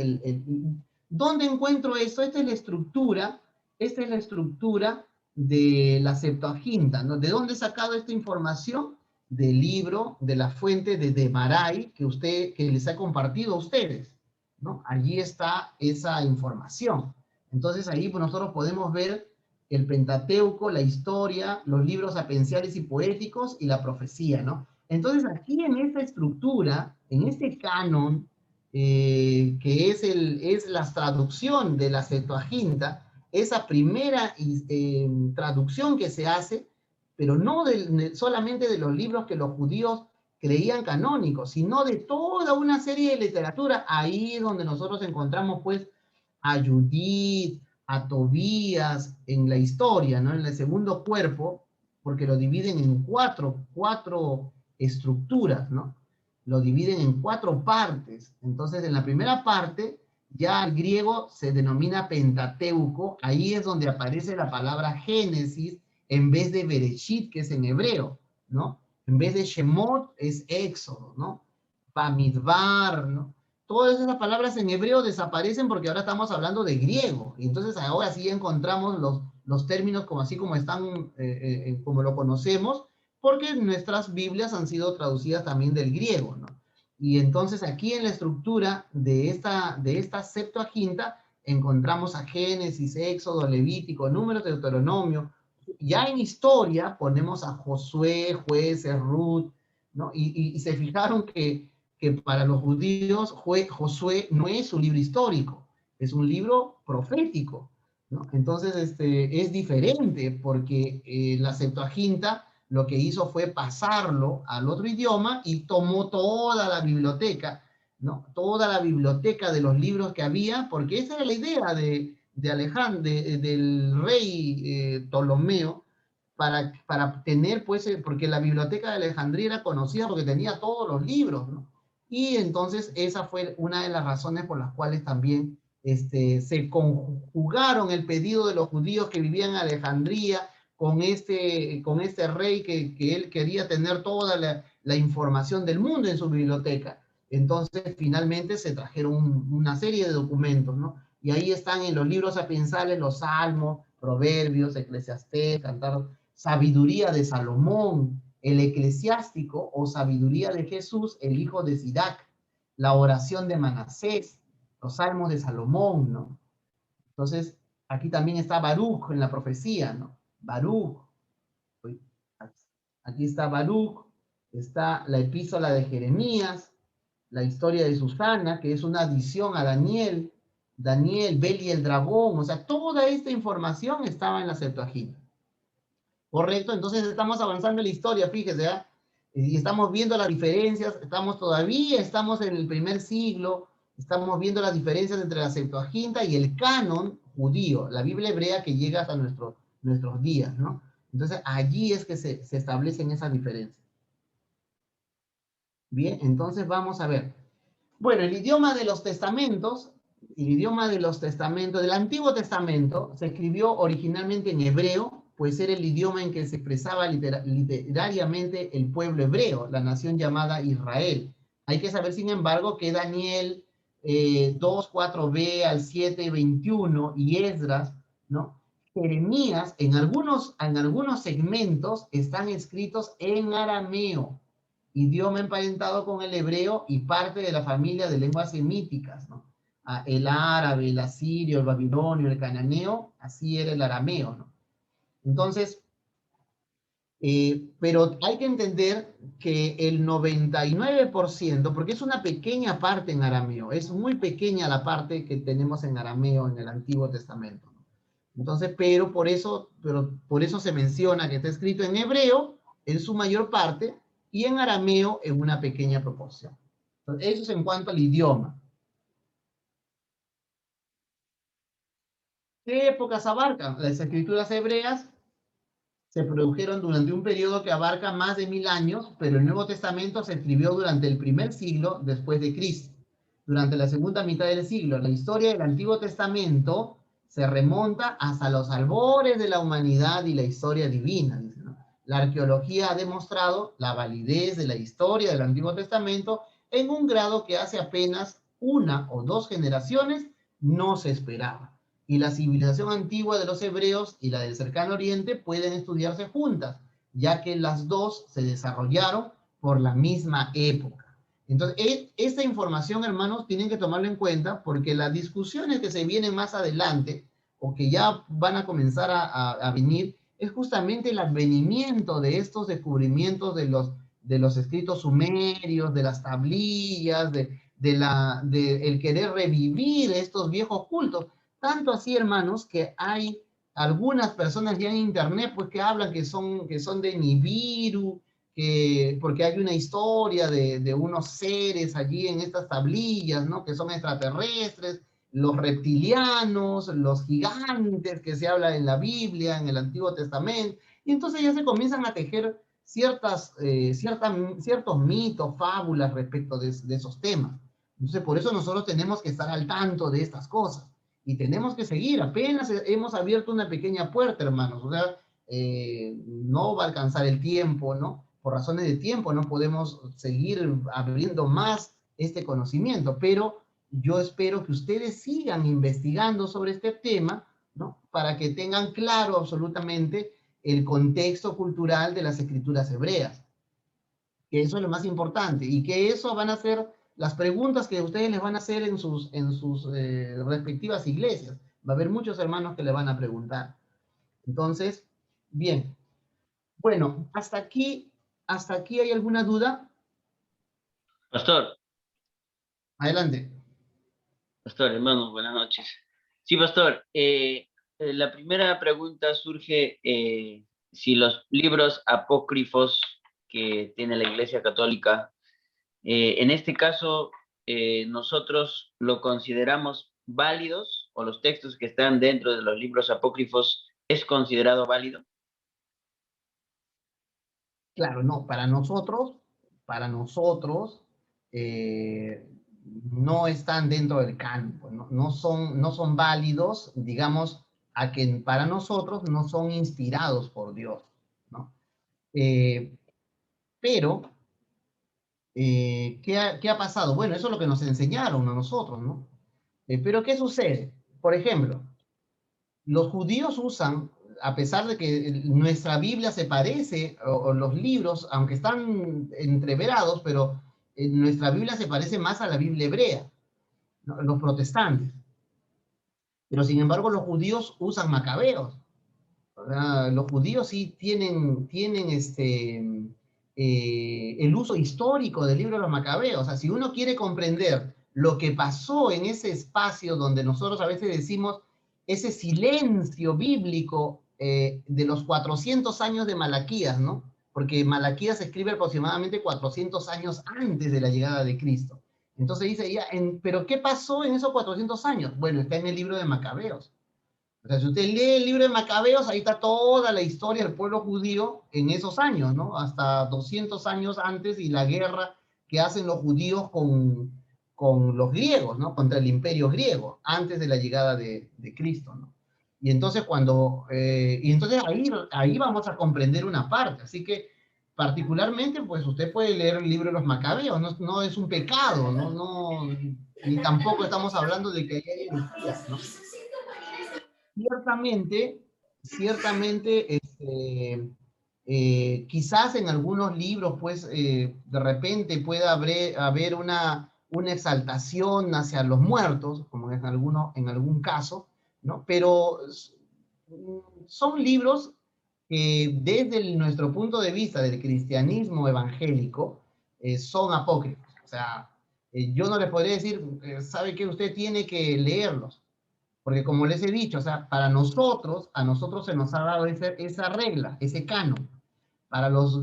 Speaker 1: ¿dónde encuentro esto? Esta es la estructura de la Septuaginta, ¿no? ¿De dónde he sacado esta información? Del libro, de la fuente de Demarai, que les he compartido a ustedes, ¿no? Allí está esa información. Entonces ahí pues, nosotros podemos ver el Pentateuco, la historia, los libros sapiensales y poéticos y la profecía, ¿no? Entonces aquí en esta estructura, en este canon, que es la traducción de la Septuaginta, esa primera traducción que se hace, pero no solamente de los libros que los judíos creían canónicos, sino de toda una serie de literatura. Ahí es donde nosotros encontramos pues a Judith, a Tobías, en la historia, ¿no? En el segundo cuerpo, porque lo dividen en cuatro estructuras, ¿no? Lo dividen en 4 partes. Entonces, en la primera parte, ya el griego se denomina Pentateuco. Ahí es donde aparece la palabra Génesis en vez de Bereshit, que es en hebreo, ¿no? En vez de Shemot es Éxodo, ¿no? Bamidbar, ¿no? Todas esas palabras en hebreo desaparecen porque ahora estamos hablando de griego. Y entonces ahora sí encontramos los términos como así como están, como lo conocemos, porque nuestras Biblias han sido traducidas también del griego, ¿no? Y entonces aquí en la estructura de esta Septuaginta encontramos a Génesis, Éxodo, Levítico, Números, Deuteronomio. Ya en historia ponemos a Josué, Jueces, Ruth, ¿no? Y se fijaron que para los judíos Josué no es un libro histórico, es un libro profético, ¿no? Entonces es diferente porque la Septuaginta lo que hizo fue pasarlo al otro idioma y tomó toda la biblioteca, ¿no? Toda la biblioteca de los libros que había, porque esa era la idea de Alejandro, del rey Ptolomeo, para tener, pues, porque la biblioteca de Alejandría era conocida porque tenía todos los libros, ¿no? Y entonces esa fue una de las razones por las cuales también se conjugaron el pedido de los judíos que vivían en Alejandría con este rey que él quería tener toda la información del mundo en su biblioteca. Entonces finalmente se trajeron una serie de documentos, ¿no? Y ahí están en los libros sapiensales los Salmos, Proverbios, Eclesiastés, Cantar, Sabiduría de Salomón, el Eclesiástico o Sabiduría de Jesús, el hijo de Sirac, la oración de Manasés, los Salmos de Salomón, ¿no? Entonces, aquí también está Baruch en la profecía, ¿no? Baruch. Aquí está Baruch, está la epístola de Jeremías, la historia de Susana, que es una adición a Daniel, Bel y el dragón, o sea, toda esta información estaba en la Septuaginta. ¿Correcto? Entonces estamos avanzando en la historia, fíjese, ¿eh? Y estamos viendo las diferencias, todavía estamos en el primer siglo, estamos viendo las diferencias entre la Septuaginta y el canon judío, la Biblia hebrea que llega hasta nuestros días, ¿no? Entonces, allí es que se establecen esas diferencias. Bien, entonces vamos a ver. Bueno, el idioma de los testamentos, del Antiguo Testamento, se escribió originalmente en hebreo, pues era el idioma en que se expresaba literariamente el pueblo hebreo, la nación llamada Israel. Hay que saber, sin embargo, que Daniel 2:4b al 7:21 y Esdras, ¿no? Jeremías, en algunos segmentos están escritos en arameo, idioma emparentado con el hebreo y parte de la familia de lenguas semíticas, ¿no? El árabe, el asirio, el babilonio, el cananeo, así era el arameo, ¿no? Entonces, pero hay que entender que el 99%, porque es una pequeña parte en arameo, es muy pequeña la parte que tenemos en arameo en el Antiguo Testamento, ¿no? Entonces, pero por eso se menciona que está escrito en hebreo en su mayor parte y en arameo en una pequeña proporción. Entonces, eso es en cuanto al idioma. ¿Qué épocas abarcan? Las escrituras hebreas se produjeron durante un periodo que abarca más de 1000 años, pero el Nuevo Testamento se escribió durante el primer siglo después de Cristo. Durante la segunda mitad del siglo, la historia del Antiguo Testamento se remonta hasta los albores de la humanidad y la historia divina, dice, ¿no? La arqueología ha demostrado la validez de la historia del Antiguo Testamento en un grado que hace apenas 1 o 2 generaciones no se esperaba. Y la civilización antigua de los hebreos y la del Cercano Oriente pueden estudiarse juntas, ya que las dos se desarrollaron por la misma época. Entonces, esta información, hermanos, tienen que tomarlo en cuenta porque las discusiones que se vienen más adelante o que ya van a comenzar a venir es justamente el advenimiento de estos descubrimientos de los escritos sumerios, de las tablillas, de el querer revivir estos viejos cultos. Tanto así, hermanos, que hay algunas personas ya en internet pues que hablan que son de Nibiru, porque hay una historia de unos seres allí en estas tablillas, ¿no? Que son extraterrestres, los reptilianos, los gigantes que se habla en la Biblia, en el Antiguo Testamento, y entonces ya se comienzan a tejer ciertos mitos, fábulas respecto de esos temas. Entonces por eso nosotros tenemos que estar al tanto de estas cosas. Y tenemos que seguir, apenas hemos abierto una pequeña puerta, hermanos, o sea, no va a alcanzar el tiempo, ¿no? Por razones de tiempo no podemos seguir abriendo más este conocimiento, pero yo espero que ustedes sigan investigando sobre este tema, ¿no? Para que tengan claro absolutamente el contexto cultural de las escrituras hebreas, que eso es lo más importante, y que eso van a ser las preguntas que ustedes les van a hacer en sus respectivas iglesias. Va a haber muchos hermanos que le van a preguntar. Entonces, bien. Bueno, hasta aquí hay alguna duda.
Speaker 2: Pastor.
Speaker 1: Adelante.
Speaker 2: Pastor, hermano, buenas noches. Sí, pastor, la primera pregunta surge si los libros apócrifos que tiene la Iglesia Católica, en este caso, nosotros lo consideramos válidos, o los textos que están dentro de los libros apócrifos, ¿es considerado válido?
Speaker 1: Claro, no, para nosotros, no están dentro del canon, pues, no son válidos, digamos, para nosotros no son inspirados por Dios, ¿no? Pero, ¿qué ha pasado? Bueno, eso es lo que nos enseñaron a nosotros, ¿no? Pero ¿qué sucede? Por ejemplo, los judíos usan, a pesar de que nuestra Biblia se parece, o los libros, aunque están entreverados, pero nuestra Biblia se parece más a la Biblia hebrea, ¿no? Los protestantes. Pero sin embargo los judíos usan macabeos. Los judíos sí tienen el uso histórico del libro de los macabeos. O sea, si uno quiere comprender lo que pasó en ese espacio donde nosotros a veces decimos ese silencio bíblico de los 400 años de Malaquías, ¿no? porque Malaquías se escribe aproximadamente 400 años antes de la llegada de Cristo. Entonces dice, ya, ¿pero qué pasó en esos 400 años? Bueno, está en el libro de Macabeos. O sea, si usted lee el libro de Macabeos, ahí está toda la historia del pueblo judío en esos años, ¿no? Hasta 200 años antes y la guerra que hacen los judíos con los griegos, ¿no? Contra el imperio griego, antes de la llegada de Cristo, ¿no? Y entonces ahí vamos a comprender una parte. Así que particularmente, pues usted puede leer el libro de los Macabeos, no es un pecado, ni tampoco estamos hablando de que haya herejías, ¿no? Ciertamente, quizás en algunos libros, pues, de repente pueda haber una exaltación hacia los muertos, como en algún caso, ¿no? Pero son libros que desde nuestro punto de vista del cristianismo evangélico son apócrifos. O sea, yo no les podría decir, ¿sabe qué? Usted tiene que leerlos. Porque como les he dicho, o sea, a nosotros se nos ha dado esa regla, ese canon. Para los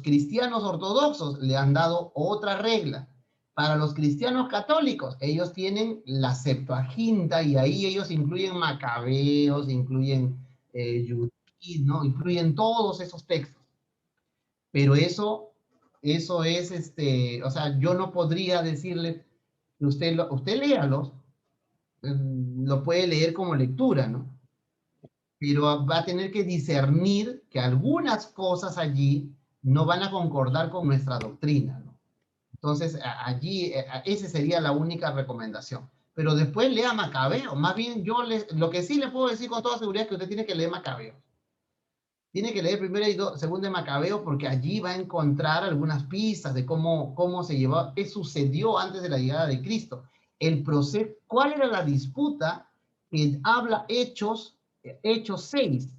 Speaker 1: cristianos ortodoxos le han dado otra regla. Para los cristianos católicos, ellos tienen la Septuaginta y ahí ellos incluyen Macabeos, incluyen Judith, ¿no? Incluyen todos esos textos. Pero eso es, o sea, yo no podría decirle, usted léalos, lo puede leer como lectura, ¿no? Pero va a tener que discernir que algunas cosas allí no van a concordar con nuestra doctrina, ¿no? Entonces, allí, esa sería la única recomendación. Pero después lea Macabeo. Más bien, lo que sí le puedo decir con toda seguridad es que usted tiene que leer Macabeo. Tiene que leer primero y segundo de Macabeo, porque allí va a encontrar algunas pistas de cómo se llevó, qué sucedió antes de la llegada de Cristo. El proceso, ¿cuál era la disputa que habla Hechos 6?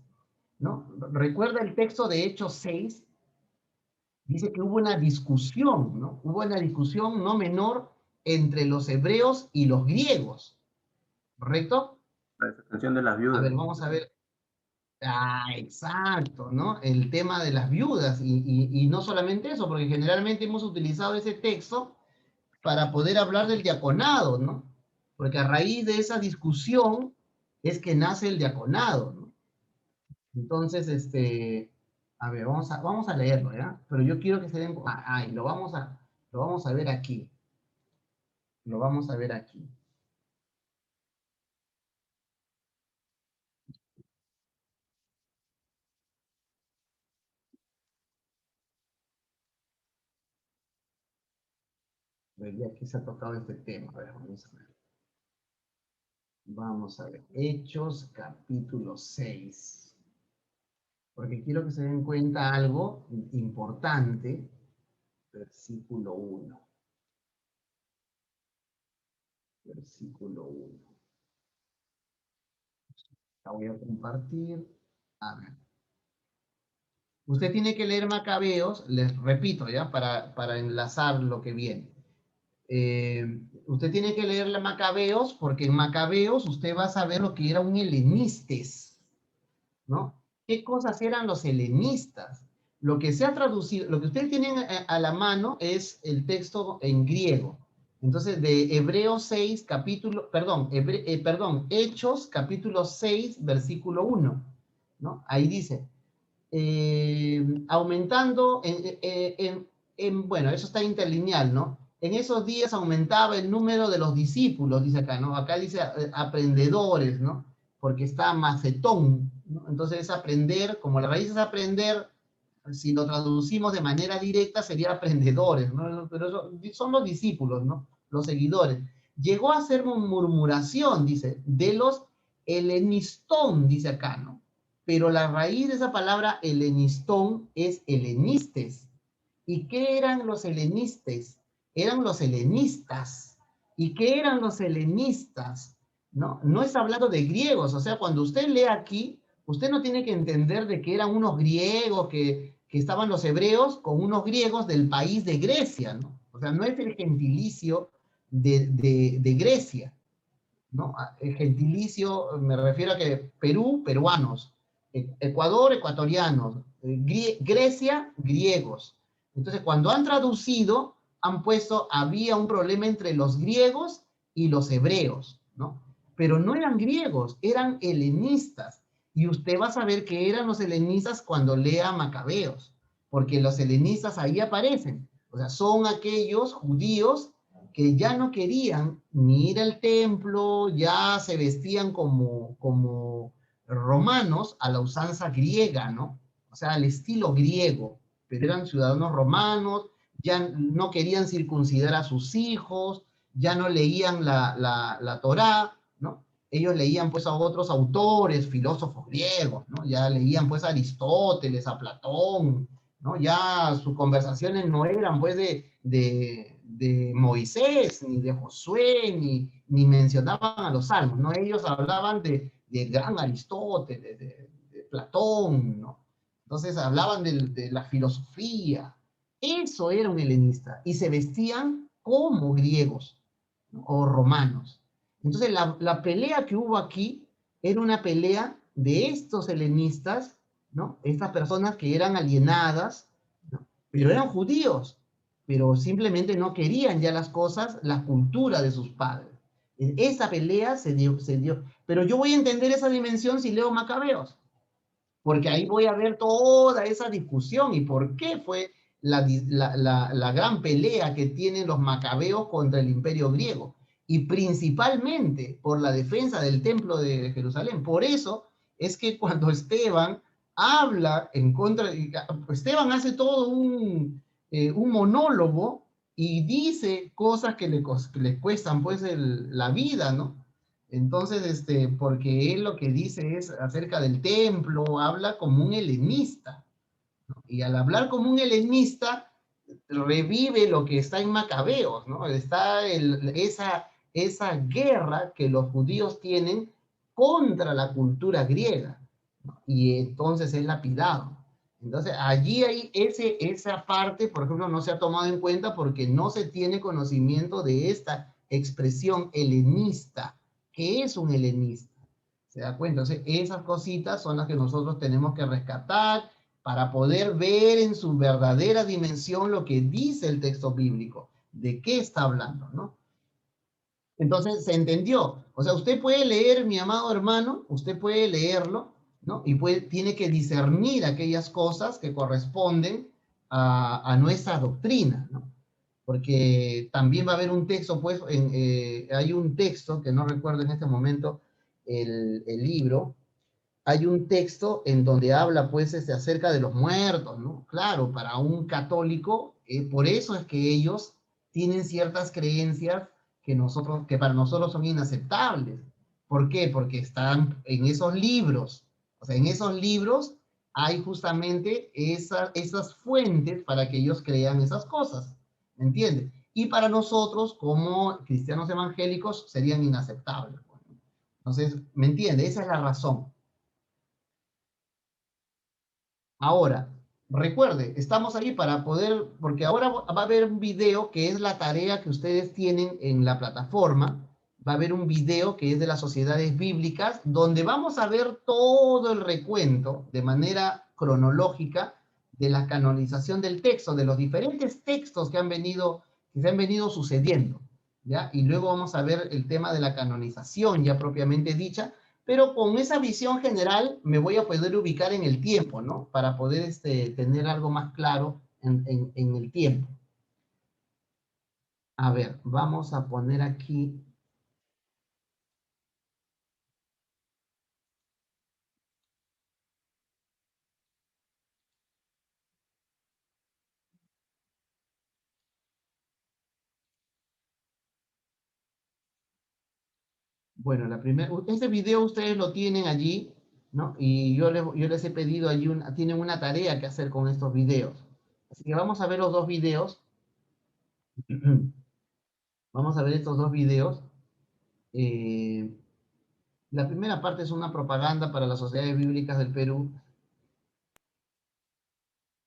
Speaker 1: ¿No? Recuerda el texto de Hechos 6, dice que hubo una discusión, ¿no? Hubo una discusión no menor entre los hebreos y los griegos, ¿correcto?
Speaker 9: La canción de las viudas.
Speaker 1: A ver, vamos a ver. Exacto, ¿no? El tema de las viudas, y no solamente eso, porque generalmente hemos utilizado ese texto para poder hablar del diaconado, ¿no? Porque a raíz de esa discusión es que nace el diaconado, ¿no? Entonces, a ver, vamos a leerlo, ¿ya? Pero yo quiero que se den, lo vamos a ver aquí. Lo vamos a ver aquí. Ya aquí se ha tocado este tema. A ver, vamos a ver. Vamos a ver. Hechos, capítulo 6. Porque quiero que se den cuenta algo importante. Versículo 1. Versículo 1. La voy a compartir. A ver. Usted tiene que leer Macabeos, les repito, ¿ya? Para enlazar lo que viene. Usted tiene que leer Macabeos, porque en Macabeos usted va a saber lo que era un helenistes, ¿no? ¿Qué cosas eran los helenistas? Lo que se ha traducido, lo que ustedes tienen a la mano es el texto en griego. Entonces, de Hebreos 6, Hechos, capítulo 6, versículo 1, ¿no? Ahí dice, aumentando, bueno, eso está interlineal, ¿no? En esos días aumentaba el número de los discípulos, dice acá, ¿no? Acá dice aprendedores, ¿no? Porque está macetón, ¿no? Entonces es aprender, como la raíz es aprender, si lo traducimos de manera directa sería aprendedores, ¿no? Pero son los discípulos, ¿no? Los seguidores. Llegó a ser murmuración, dice, de los helenistón, dice acá, ¿no? Pero la raíz de esa palabra helenistón es helenistes. ¿Y qué eran los helenistes? Eran los helenistas. ¿Y qué eran los helenistas? No es hablando de griegos. O sea, cuando usted lee aquí, usted no tiene que entender de que eran unos griegos, que estaban los hebreos con unos griegos del país de Grecia, ¿no? O sea, no es el gentilicio de Grecia, ¿no? El gentilicio, me refiero a que Perú, peruanos, Ecuador, ecuatorianos, Grecia, griegos. Entonces, cuando han traducido, han puesto, había un problema entre los griegos y los hebreos, ¿no? Pero no eran griegos, eran helenistas. Y usted va a saber que eran los helenistas cuando lea Macabeos, porque los helenistas ahí aparecen. O sea, son aquellos judíos que ya no querían ni ir al templo, ya se vestían como romanos a la usanza griega, ¿no? O sea, al estilo griego, pero eran ciudadanos romanos, ya no querían circuncidar a sus hijos, ya no leían la Torá, ¿no? Ellos leían pues a otros autores, filósofos griegos, ¿no? Ya leían pues a Aristóteles, a Platón, ¿no? Ya sus conversaciones no eran pues de Moisés, ni de Josué, ni mencionaban a los salmos, ¿no? Ellos hablaban de gran Aristóteles, de Platón, ¿no? Entonces hablaban de la filosofía. Eso era un helenista, y se vestían como griegos, ¿no? O romanos. Entonces la pelea que hubo aquí era una pelea de estos helenistas, ¿no? Estas personas que eran alienadas, ¿no? Pero eran judíos, pero simplemente no querían ya las cosas, la cultura de sus padres. Esa pelea se dio. Pero yo voy a entender esa dimensión si leo Macabeos, porque ahí voy a ver toda esa discusión y por qué fue la gran pelea que tienen los macabeos contra el imperio griego, y principalmente por la defensa del templo de Jerusalén. Por eso es que cuando Esteban habla en contra, Esteban hace todo un monólogo y dice cosas que le cuestan pues la vida, ¿no? Entonces, porque él lo que dice es acerca del templo, habla como un helenista, ¿no? Y al hablar como un helenista, revive lo que está en Macabeos, ¿no? Está esa guerra que los judíos tienen contra la cultura griega, ¿no? Y entonces es lapidado. Entonces, allí hay esa parte, por ejemplo, no se ha tomado en cuenta porque no se tiene conocimiento de esta expresión helenista. ¿Qué es un helenista? ¿Se da cuenta? Entonces, esas cositas son las que nosotros tenemos que rescatar para poder ver en su verdadera dimensión lo que dice el texto bíblico, de qué está hablando, ¿no? Entonces, ¿se entendió? O sea, usted puede leer, mi amado hermano, usted puede leerlo, ¿no? Y tiene que discernir aquellas cosas que corresponden a nuestra doctrina, ¿no? Porque también va a haber un texto, pues, hay un texto, que no recuerdo en este momento el libro, hay un texto en donde habla, pues, acerca de los muertos, ¿no? Claro, para un católico, por eso es que ellos tienen ciertas creencias que para nosotros son inaceptables. ¿Por qué? Porque están en esos libros. O sea, en esos libros hay justamente esas fuentes para que ellos crean esas cosas. ¿Me entiendes? Y para nosotros, como cristianos evangélicos, serían inaceptables. Entonces, ¿me entiende? Esa es la razón. Ahora, recuerde, estamos ahí para poder, porque ahora va a haber un video que es la tarea que ustedes tienen en la plataforma. Va a haber un video que es de las sociedades bíblicas, donde vamos a ver todo el recuento de manera cronológica de la canonización del texto, de los diferentes textos que se han venido sucediendo, ¿ya? Y luego vamos a ver el tema de la canonización ya propiamente dicha, pero con esa visión general me voy a poder ubicar en el tiempo, ¿no? Para poder tener algo más claro en el tiempo. A ver, vamos a poner aquí. Bueno, este video ustedes lo tienen allí, ¿no? Y yo les he pedido allí, tienen una tarea que hacer con estos videos. Así que vamos a ver los dos videos. Vamos a ver estos dos videos. La primera parte es una propaganda para las sociedades bíblicas del Perú.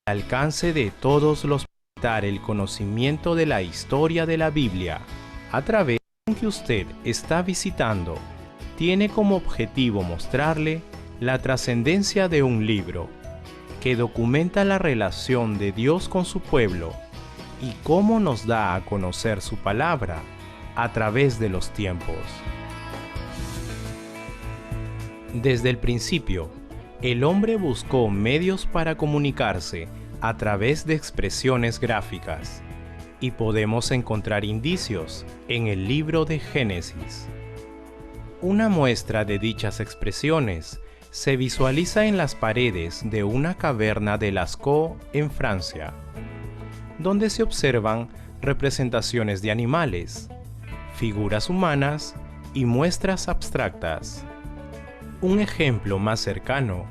Speaker 14: Al alcance de todos los el conocimiento de la historia de la Biblia a través que usted está visitando tiene como objetivo mostrarle la trascendencia de un libro, que documenta la relación de Dios con su pueblo y cómo nos da a conocer su palabra a través de los tiempos. Desde el principio, el hombre buscó medios para comunicarse a través de expresiones gráficas, y podemos encontrar indicios en el libro de Génesis. Una muestra de dichas expresiones se visualiza en las paredes de una caverna de Lascaux, en Francia, donde se observan representaciones de animales, figuras humanas y muestras abstractas. Un ejemplo más cercano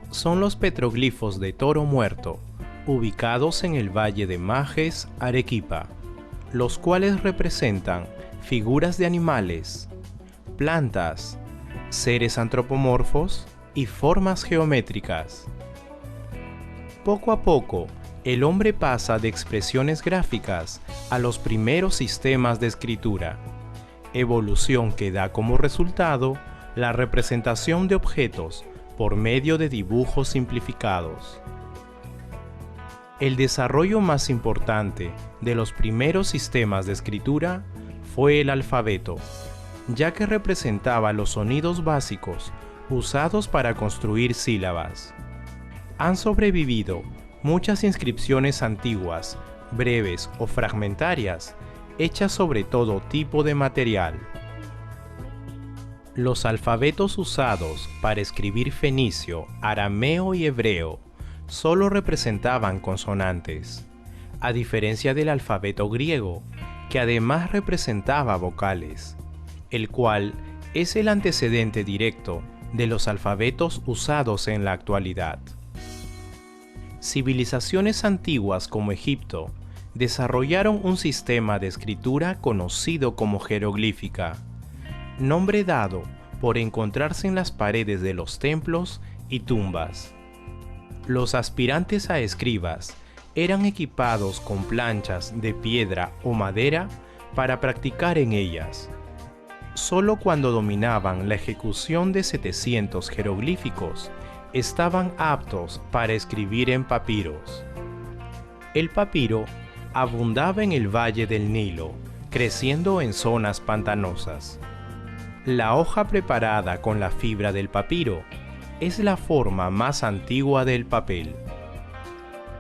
Speaker 14: son los petroglifos de toro muerto, ubicados en el Valle de Majes, Arequipa, los cuales representan figuras de animales, plantas, seres antropomorfos y formas geométricas. Poco a poco, el hombre pasa de expresiones gráficas a los primeros sistemas de escritura, evolución que da como resultado la representación de objetos por medio de dibujos simplificados. El desarrollo más importante de los primeros sistemas de escritura fue el alfabeto, ya que representaba los sonidos básicos usados para construir sílabas. Han sobrevivido muchas inscripciones antiguas, breves o fragmentarias, hechas sobre todo tipo de material. Los alfabetos usados para escribir fenicio, arameo y hebreo solo representaban consonantes, a diferencia del alfabeto griego, que además representaba vocales, el cual es el antecedente directo de los alfabetos usados en la actualidad. Civilizaciones antiguas como Egipto desarrollaron un sistema de escritura conocido como jeroglífica, nombre dado por encontrarse en las paredes de los templos y tumbas. Los aspirantes a escribas eran equipados con planchas de piedra o madera para practicar en ellas. Solo cuando dominaban la ejecución de 700 jeroglíficos estaban aptos para escribir en papiros. El papiro abundaba en el valle del Nilo, creciendo en zonas pantanosas. La hoja preparada con la fibra del papiro es la forma más antigua del papel.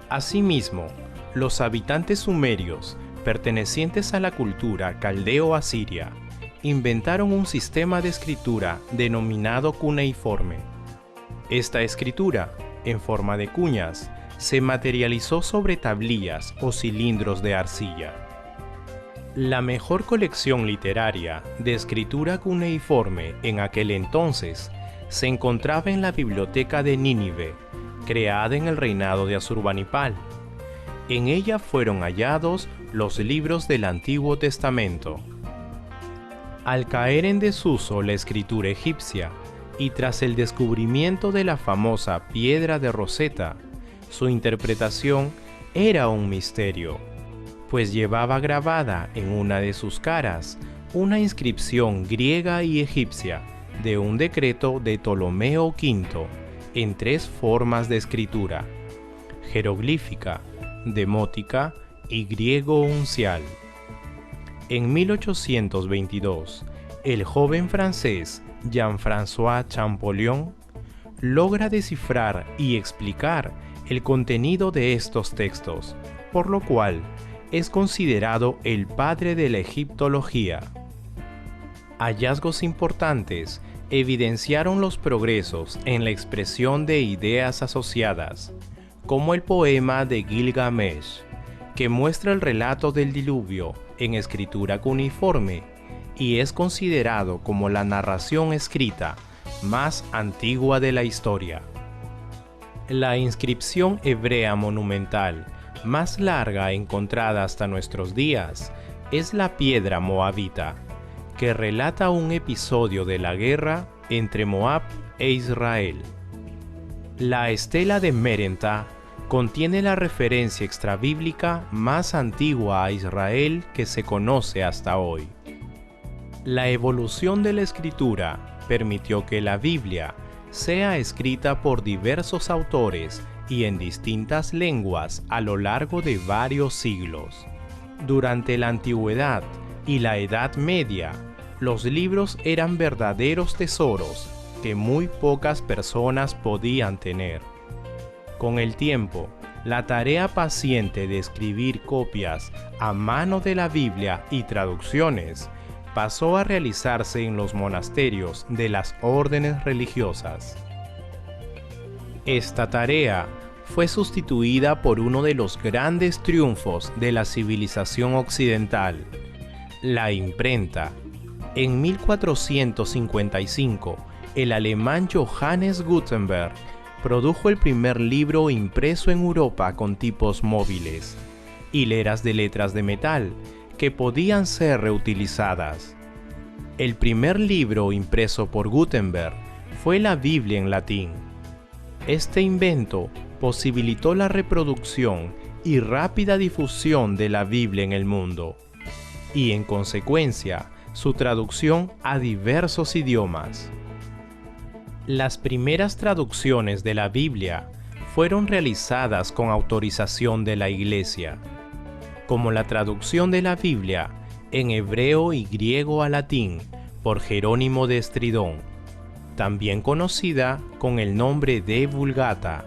Speaker 14: Asimismo, los habitantes sumerios, pertenecientes a la cultura caldeo-asiria, inventaron un sistema de escritura denominado cuneiforme. Esta escritura, en forma de cuñas, se materializó sobre tablillas o cilindros de arcilla. La mejor colección literaria de escritura cuneiforme en aquel entonces se encontraba en la biblioteca de Nínive, creada en el reinado de Asurbanipal. En ella fueron hallados los libros del Antiguo Testamento. Al caer en desuso la escritura egipcia y tras el descubrimiento de la famosa piedra de Rosetta, su interpretación era un misterio, pues llevaba grabada en una de sus caras una inscripción griega y egipcia de un decreto de Ptolomeo V en 3 formas de escritura: jeroglífica, demótica y griego uncial. En 1822, el joven francés Jean-François Champollion logra descifrar y explicar el contenido de estos textos, por lo cual es considerado el padre de la egiptología. Hallazgos importantes evidenciaron los progresos en la expresión de ideas asociadas, como el poema de Gilgamesh, que muestra el relato del diluvio en escritura cuneiforme y es considerado como la narración escrita más antigua de la historia. La inscripción hebrea monumental más larga encontrada hasta nuestros días es la piedra moabita, que relata un episodio de la guerra entre Moab e Israel. La estela de Merentah contiene la referencia extrabíblica más antigua a Israel que se conoce hasta hoy. La evolución de la escritura permitió que la Biblia sea escrita por diversos autores y en distintas lenguas a lo largo de varios siglos. Durante la Antigüedad y la Edad Media, los libros eran verdaderos tesoros que muy pocas personas podían tener. Con el tiempo, la tarea paciente de escribir copias a mano de la Biblia y traducciones pasó a realizarse en los monasterios de las órdenes religiosas. Esta tarea fue sustituida por uno de los grandes triunfos de la civilización occidental, la imprenta. En 1455, el alemán Johannes Gutenberg produjo el primer libro impreso en Europa con tipos móviles, hileras de letras de metal que podían ser reutilizadas. El primer libro impreso por Gutenberg fue la Biblia en latín. Este invento posibilitó la reproducción y rápida difusión de la Biblia en el mundo, y en consecuencia, su traducción a diversos idiomas. Las primeras traducciones de la Biblia fueron realizadas con autorización de la Iglesia, como la traducción de la Biblia en hebreo y griego a latín por Jerónimo de Estridón, también conocida con el nombre de Vulgata.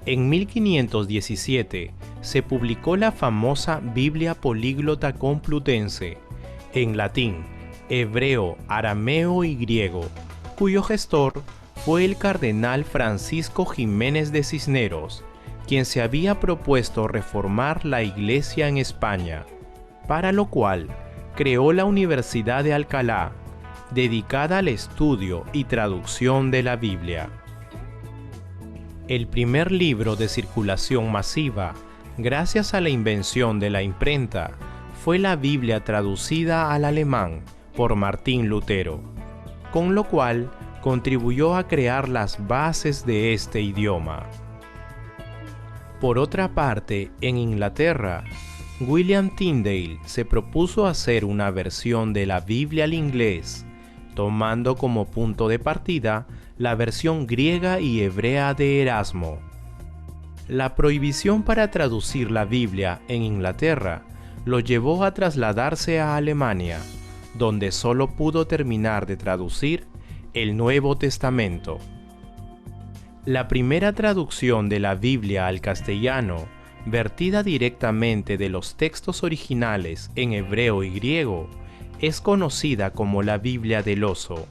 Speaker 14: En 1517 se publicó la famosa Biblia Políglota Complutense, en latín, hebreo, arameo y griego, cuyo gestor fue el cardenal Francisco Jiménez de Cisneros, quien se había propuesto reformar la Iglesia en España, para lo cual creó la Universidad de Alcalá, dedicada al estudio y traducción de la Biblia. El primer libro de circulación masiva, gracias a la invención de la imprenta, fue la Biblia traducida al alemán por Martín Lutero, con lo cual contribuyó a crear las bases de este idioma. Por otra parte, en Inglaterra, William Tyndale se propuso hacer una versión de la Biblia al inglés, tomando como punto de partida la versión griega y hebrea de Erasmo. La prohibición para traducir la Biblia en Inglaterra lo llevó a trasladarse a Alemania, donde solo pudo terminar de traducir el Nuevo Testamento. La primera traducción de la Biblia al castellano, vertida directamente de los textos originales en hebreo y griego, es conocida como la Biblia del Oso.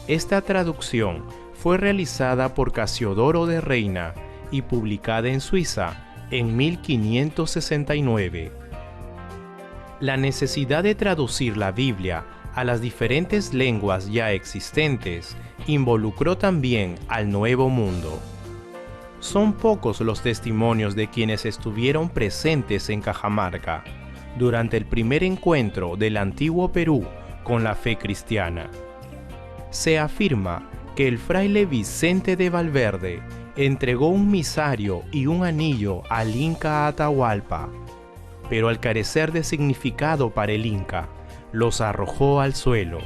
Speaker 14: Esta traducción fue realizada por Casiodoro de Reina y publicada en Suiza en 1569. La necesidad de traducir la Biblia a las diferentes lenguas ya existentes involucró también al Nuevo Mundo. Son pocos los testimonios de quienes estuvieron presentes en Cajamarca durante el primer encuentro del antiguo Perú con la fe cristiana. Se afirma que el fraile Vicente de Valverde entregó un misario y un anillo al Inca Atahualpa, pero al carecer de significado para el Inca, los arrojó al suelo.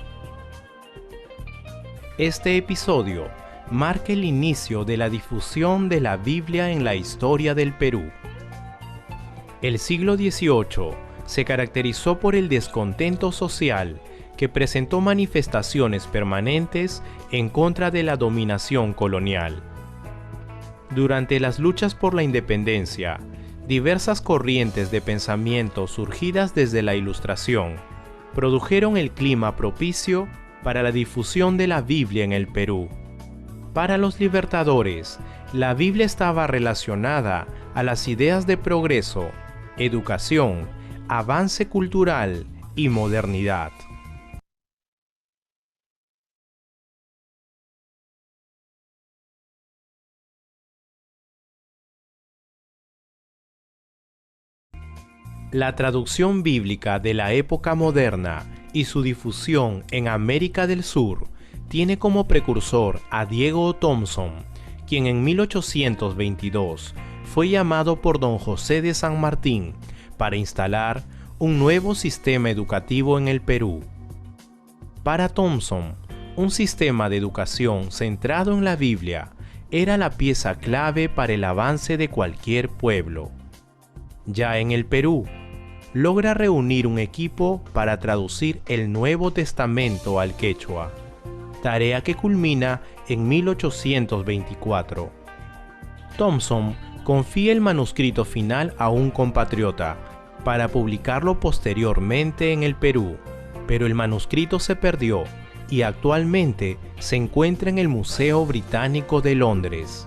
Speaker 14: Este episodio marca el inicio de la difusión de la Biblia en la historia del Perú. El siglo XVIII se caracterizó por el descontento social que presentó manifestaciones permanentes en contra de la dominación colonial. Durante las luchas por la independencia, diversas corrientes de pensamiento surgidas desde la Ilustración produjeron el clima propicio para la difusión de la Biblia en el Perú. Para los libertadores, la Biblia estaba relacionada a las ideas de progreso, educación, avance cultural y modernidad. La traducción bíblica de la época moderna y su difusión en América del Sur tiene como precursor a Diego Thompson, quien en 1822 fue llamado por don José de San Martín para instalar un nuevo sistema educativo en el Perú. Para Thompson, un sistema de educación centrado en la Biblia era la pieza clave para el avance de cualquier pueblo. Ya en el Perú, logra reunir un equipo para traducir el Nuevo Testamento al quechua, tarea que culmina en 1824. Thompson confía el manuscrito final a un compatriota para publicarlo posteriormente en el Perú, pero el manuscrito se perdió y actualmente se encuentra en el Museo Británico de Londres.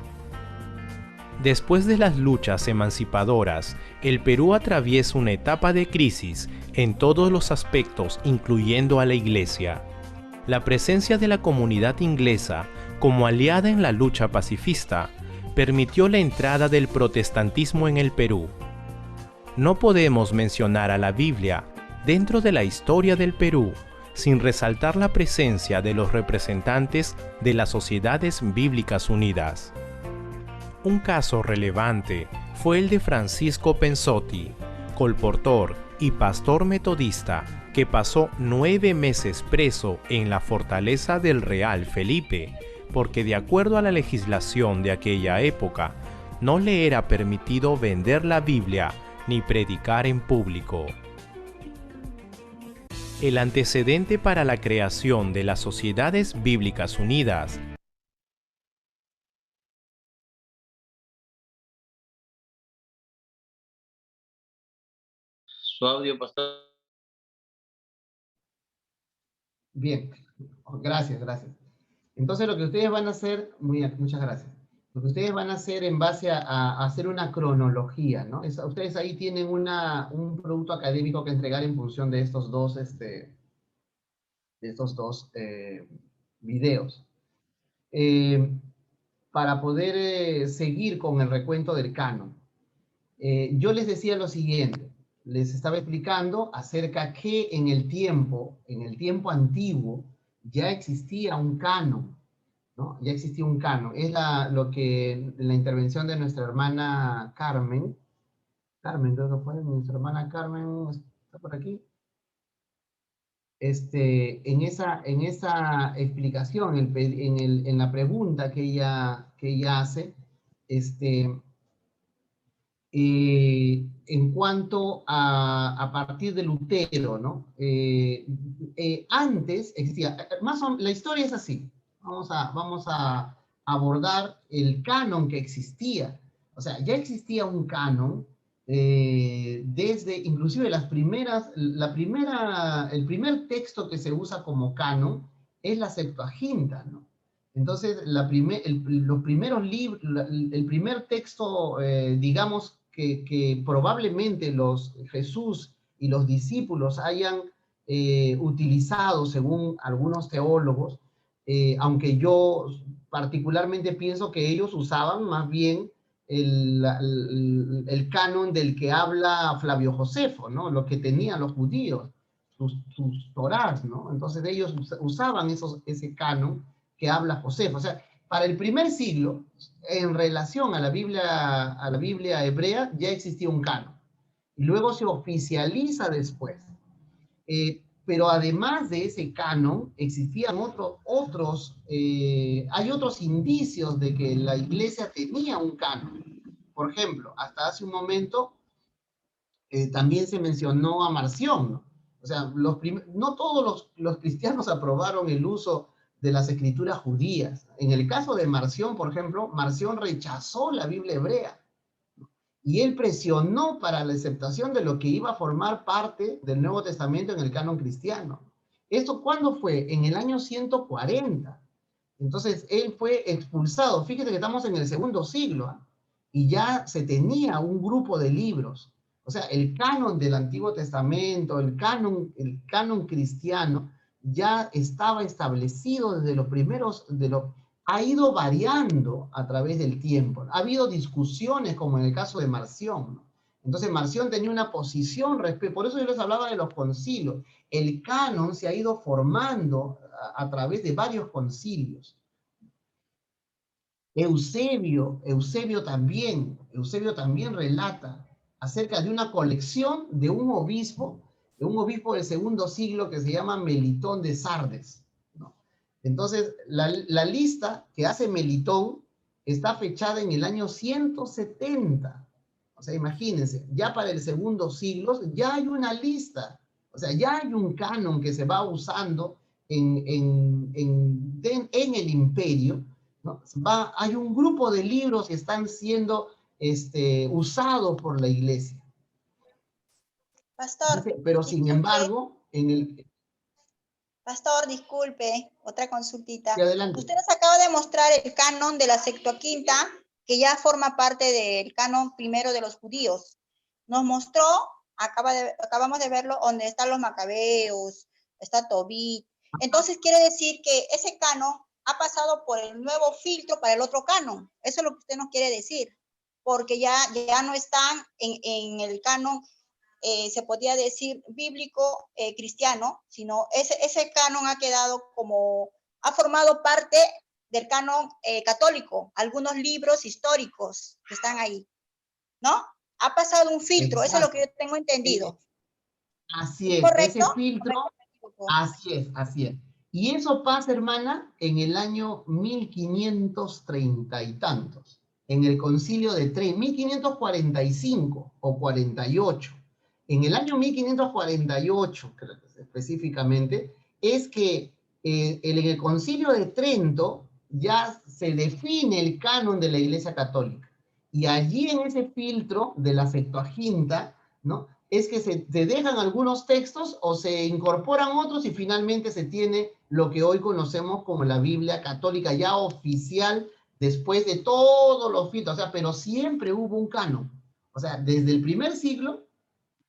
Speaker 14: Después de las luchas emancipadoras, el Perú atraviesa una etapa de crisis en todos los aspectos, incluyendo a la Iglesia. La presencia de la comunidad inglesa como aliada en la lucha pacifista permitió la entrada del protestantismo en el Perú. No podemos mencionar a la Biblia dentro de la historia del Perú sin resaltar la presencia de los representantes de las Sociedades Bíblicas Unidas. Un caso relevante fue el de Francisco Pensotti, colportor y pastor metodista que pasó 9 meses preso en la fortaleza del Real Felipe, porque de acuerdo a la legislación de aquella época, no le era permitido vender la Biblia ni predicar en público. El antecedente para la creación de las Sociedades Bíblicas Unidas
Speaker 2: Su audio, pastor.
Speaker 1: Bien, gracias. Entonces lo que ustedes van a hacer, muchas gracias. Lo que ustedes van a hacer en base a hacer una cronología, ¿no? Ustedes ahí tienen un producto académico que entregar en función de estos dos, videos. Para poder seguir con el recuento del canon. Yo les decía lo siguiente. Les estaba explicando acerca que en el tiempo antiguo, ya existía un canon, ¿no? Ya existía un canon. Es lo que la intervención de nuestra hermana Carmen, creo que fue nuestra hermana Carmen, ¿está por aquí? En esa explicación, en la pregunta que ella hace, en cuanto a partir de Lutero, ¿no? Antes existía, la historia es así. Vamos a abordar el canon que existía. O sea, ya existía un canon desde, inclusive el primer texto que se usa como canon es la Septuaginta, ¿no? Entonces, los primeros libros, el primer texto, digamos, que probablemente Jesús y los discípulos hayan utilizado, según algunos teólogos, aunque yo particularmente pienso que ellos usaban más bien el canon del que habla Flavio Josefo, ¿no? Lo que tenían los judíos, sus torás, ¿no? Entonces ellos usaban ese canon que habla Josefo. O sea, para el primer siglo, en relación a la Biblia hebrea, ya existía un canon. Y luego se oficializa después. Pero además de ese canon, existían hay otros indicios de que la iglesia tenía un canon. Por ejemplo, hasta hace un momento, también se mencionó a Marción, ¿no? O sea, no todos los cristianos aprobaron el uso de las escrituras judías. En el caso de Marción, por ejemplo, Marción rechazó la Biblia hebrea. Y él presionó para la aceptación de lo que iba a formar parte del Nuevo Testamento en el canon cristiano. ¿Esto cuándo fue? En el año 140. Entonces, él fue expulsado. Fíjate que estamos en el segundo siglo, ¿eh? Y ya se tenía un grupo de libros. O sea, el canon del Antiguo Testamento, el canon cristiano, ya estaba establecido desde los primeros, ha ido variando a través del tiempo. Ha habido discusiones, como en el caso de Marción, ¿no? Entonces Marción tenía una posición, por eso yo les hablaba de los concilios. El canon se ha ido formando a través de varios concilios. Eusebio también relata acerca de una colección de un obispo del segundo siglo que se llama Melitón de Sardes, ¿no? Entonces, la lista que hace Melitón está fechada en el año 170. O sea, imagínense, ya para el segundo siglo ya hay una lista, o sea, ya hay un canon que se va usando en el imperio, ¿no? Hay un grupo de libros que están siendo usados por la iglesia.
Speaker 13: Pastor.
Speaker 1: Pero sin embargo,
Speaker 13: Pastor, disculpe, otra consultita.
Speaker 1: Sí, adelante.
Speaker 13: Usted nos acaba de mostrar el canon de la Septuaginta, que ya forma parte del canon primero de los judíos. Nos mostró, acabamos de verlo, donde están los macabeos, está Tobit. Entonces quiere decir que ese canon ha pasado por el nuevo filtro para el otro canon. Eso es lo que usted nos quiere decir. Porque ya no están en el canon, se podría decir bíblico cristiano, sino ese canon ha quedado ha formado parte del canon católico, algunos libros históricos que están ahí, ¿no? Ha pasado un filtro,
Speaker 1: Exacto.
Speaker 13: Eso es lo que yo tengo entendido.
Speaker 1: Así es,
Speaker 13: ¿Correcto?
Speaker 1: ese filtro, así es. Y eso pasa, hermana, en el año 1530 y tantos, en el concilio de Trento, 1545 o 48. En el año 1548, específicamente, es que en el concilio de Trento ya se define el canon de la Iglesia Católica. Y allí en ese filtro de la Septuaginta, ¿no? Es que se dejan algunos textos o se incorporan otros y finalmente se tiene lo que hoy conocemos como la Biblia Católica ya oficial después de todos los filtros. O sea, pero siempre hubo un canon. O sea, desde el primer siglo,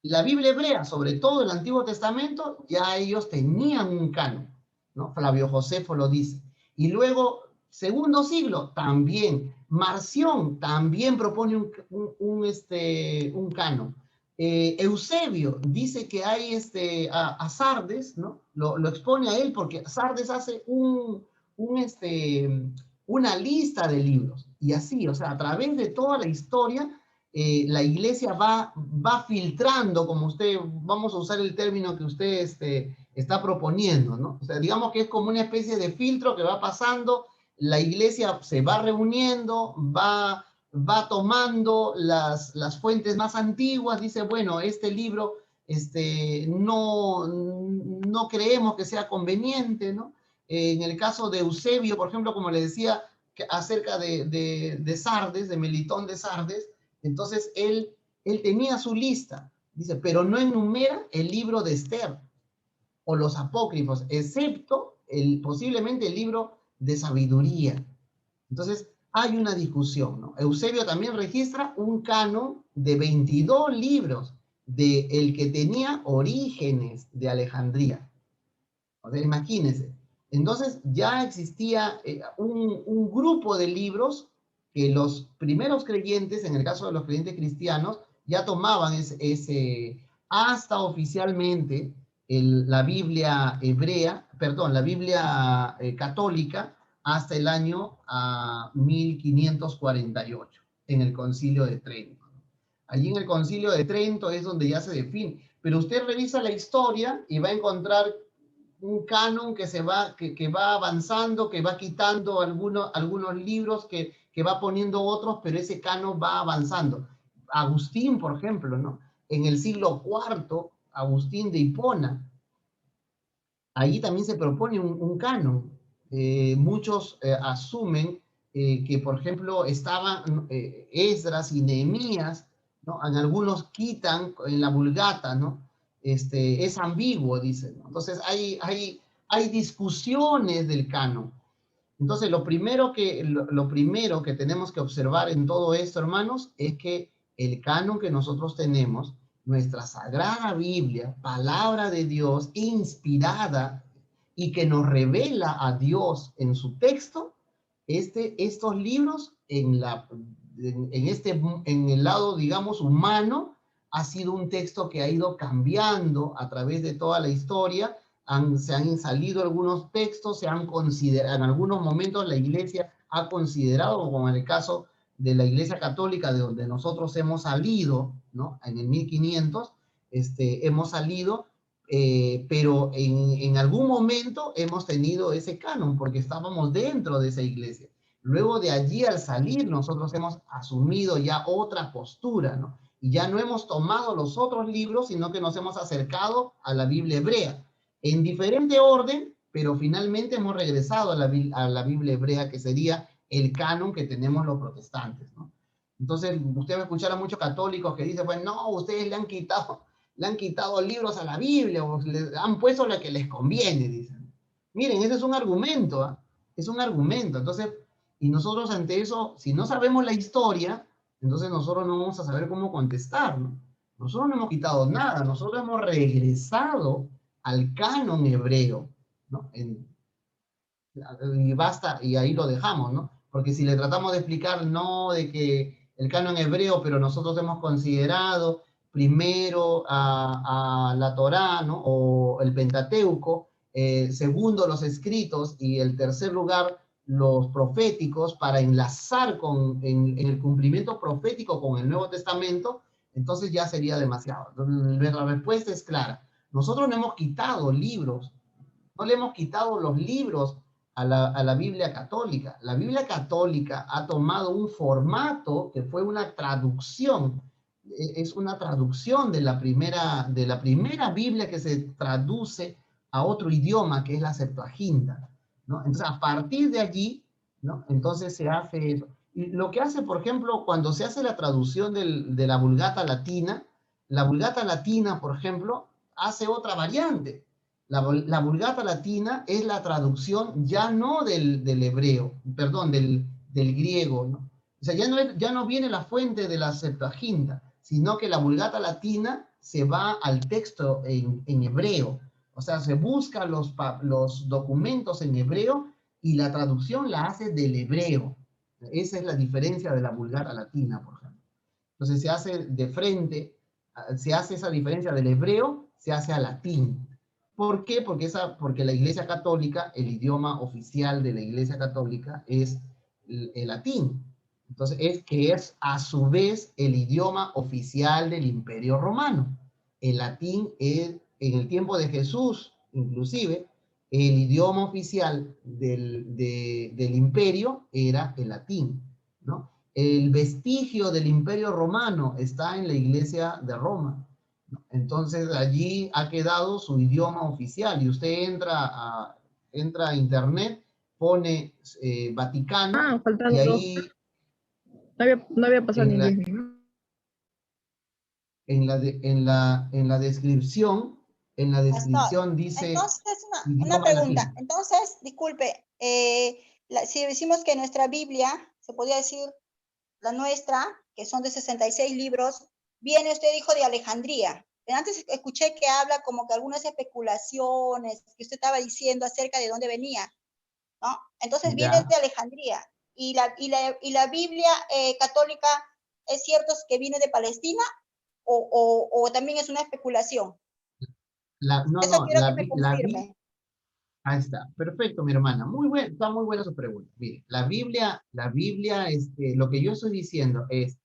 Speaker 1: la Biblia hebrea, sobre todo el Antiguo Testamento, ya ellos tenían un canon, ¿no? Flavio Josefo lo dice. Y luego, segundo siglo, también. Marción también propone un canon. Eusebio dice que hay a Sardes, ¿no? Lo expone a él porque Sardes hace una lista de libros. Y así, o sea, a través de toda la historia, la iglesia va filtrando, como vamos a usar el término que usted está proponiendo, ¿no? O sea, digamos que es como una especie de filtro que va pasando, la iglesia se va reuniendo, va tomando las fuentes más antiguas, dice, bueno, este libro no creemos que sea conveniente, ¿no? En el caso de Eusebio, por ejemplo, como le decía, acerca de Sardes, de Melitón de Sardes, entonces él tenía su lista, dice, pero no enumera el libro de Esther o los apócrifos, excepto posiblemente el libro de sabiduría. Entonces hay una discusión, ¿no? Eusebio también registra un canon de 22 libros de el que tenía Orígenes de Alejandría. O sea, imagínense. Entonces ya existía un grupo de libros que los primeros creyentes, en el caso de los creyentes cristianos, ya tomaban hasta oficialmente la Biblia la Biblia católica, hasta el año 1548, en el Concilio de Trento. Allí en el Concilio de Trento es donde ya se define. Pero usted revisa la historia y va a encontrar un canon que va avanzando, que va quitando algunos libros, que va poniendo otros, pero ese canon va avanzando. Agustín, por ejemplo, ¿no? En el siglo IV, Agustín de Hipona, allí también se propone un canon. Muchos asumen que, por ejemplo, estaban Esdras y Nehemías, ¿no? En algunos quitan en la Vulgata, ¿no? Es ambiguo, dicen, ¿no? Entonces hay discusiones del canon. Entonces lo primero que tenemos que observar en todo esto, hermanos, es que el canon que nosotros tenemos, nuestra Sagrada Biblia, palabra de Dios, inspirada y que nos revela a Dios en su texto, estos libros en el lado, digamos, humano, ha sido un texto que ha ido cambiando a través de toda la historia. Se han salido algunos textos, se han considerado, en algunos momentos la iglesia ha considerado, como en el caso de la Iglesia Católica, de donde nosotros hemos salido, ¿no? En el 1500, hemos salido, pero en algún momento hemos tenido ese canon, porque estábamos dentro de esa iglesia. Luego de allí, al salir, nosotros hemos asumido ya otra postura, ¿no? Y ya no hemos tomado los otros libros, sino que nos hemos acercado a la Biblia hebrea, en diferente orden, pero finalmente hemos regresado a la Biblia hebrea, que sería el canon que tenemos los protestantes, ¿no? Entonces, usted va a escuchar a muchos católicos que dicen, pues no, ustedes le han quitado libros a la Biblia, o le han puesto lo que les conviene, dicen. Miren, ese es un argumento, ¿eh? Es un argumento. Entonces, y nosotros ante eso, si no sabemos la historia, entonces nosotros no vamos a saber cómo contestar, ¿no? Nosotros no hemos quitado nada, nosotros hemos regresado al canon hebreo, ¿no? Y basta, y ahí lo dejamos, ¿no? Porque si le tratamos de explicar, no, de que el canon hebreo, pero nosotros hemos considerado primero a la Torá, ¿no? O el Pentateuco, segundo los escritos, y el tercer lugar los proféticos, para enlazar en el cumplimiento profético con el Nuevo Testamento, entonces ya sería demasiado. La respuesta es clara. Nosotros no hemos quitado libros, no le hemos quitado los libros a la Biblia católica. La Biblia católica ha tomado un formato que fue una traducción, es una traducción de la primera Biblia que se traduce a otro idioma, que es la Septuaginta, ¿no? Entonces, a partir de allí, ¿no? Entonces se hace eso. Y lo que hace, por ejemplo, cuando se hace la traducción de la Vulgata Latina, por ejemplo, hace otra variante. La Vulgata Latina es la traducción ya no del hebreo, perdón, del griego, ¿no? O sea, ya no viene la fuente de la Septuaginta, sino que la Vulgata Latina se va al texto en hebreo. O sea, se busca los documentos en hebreo y la traducción la hace del hebreo. Esa es la diferencia de la Vulgata Latina, por ejemplo. Entonces se hace de frente, se hace esa diferencia del hebreo, se hace al latín. ¿Por qué? Porque la Iglesia Católica, el idioma oficial de la Iglesia Católica es el latín. Entonces, es a su vez el idioma oficial del Imperio Romano. El latín es, en el tiempo de Jesús, inclusive, el idioma oficial del imperio era el latín, ¿no? El vestigio del Imperio Romano está en la Iglesia de Roma. Entonces allí ha quedado su idioma oficial, y usted entra a internet, pone Vaticano, y ahí
Speaker 15: no había pasado ni 10 minutos.
Speaker 1: En la descripción dice...
Speaker 13: Entonces, una pregunta. Latino. Entonces, disculpe, si decimos que nuestra Biblia, se podría decir la nuestra, que son de 66 libros, viene, usted dijo, de Alejandría. Pero antes escuché que habla como que algunas especulaciones que usted estaba diciendo acerca de dónde venía, ¿no? Entonces viene de Alejandría. Y la Biblia católica, ¿es cierto que viene de Palestina o también es una especulación? Eso quiero que me confirme.
Speaker 1: Ahí está, perfecto, mi hermana. Está muy buena su pregunta. Mire, la Biblia, lo que yo estoy diciendo es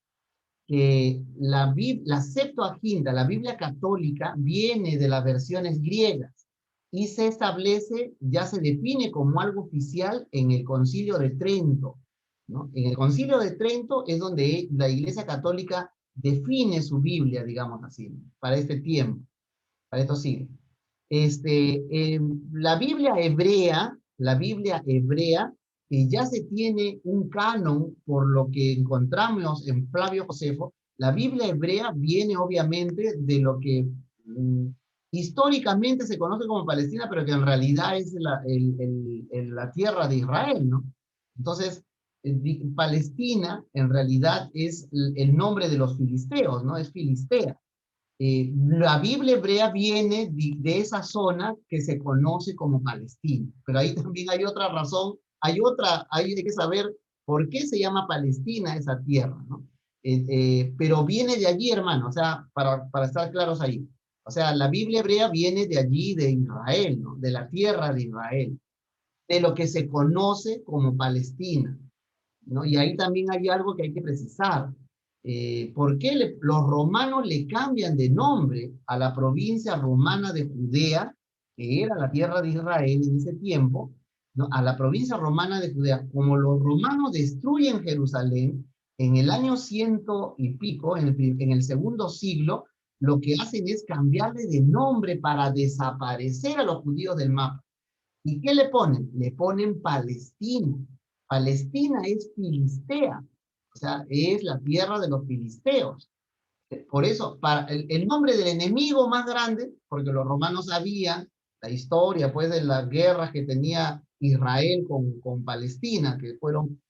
Speaker 1: que la Septuaginta, la Biblia católica, viene de las versiones griegas y se establece, ya se define como algo oficial en el Concilio de Trento, ¿no? En el Concilio de Trento es donde la Iglesia Católica define su Biblia, digamos así, para este tiempo, para estos siglos. La Biblia hebrea, que ya se tiene un canon por lo que encontramos en Flavio Josefo. La Biblia hebrea viene obviamente de lo que históricamente se conoce como Palestina, pero que en realidad es la tierra de Israel, ¿no? Entonces, Palestina en realidad es el nombre de los filisteos, ¿no? Es Filistea. La Biblia hebrea viene de esa zona que se conoce como Palestina, pero ahí también hay otra razón, hay que saber por qué se llama Palestina esa tierra, ¿no? Pero viene de allí, hermano, o sea, para estar claros ahí. O sea, la Biblia hebrea viene de allí, de Israel, ¿no? De la tierra de Israel, de lo que se conoce como Palestina, ¿no? Y ahí también hay algo que hay que precisar. ¿Por qué los romanos le cambian de nombre a la provincia romana de Judea, que era la tierra de Israel en ese tiempo? ¿no? A la provincia romana de Judea. Como los romanos destruyen Jerusalén, en el año 100 y pico, en el segundo siglo, lo que hacen es cambiarle de nombre para desaparecer a los judíos del mapa. ¿Y qué le ponen? Le ponen Palestina. Palestina es Filistea, o sea, es la tierra de los filisteos. Por eso, para el nombre del enemigo más grande, porque los romanos sabían la historia, pues, de las guerras que tenía Israel con Palestina, que fueron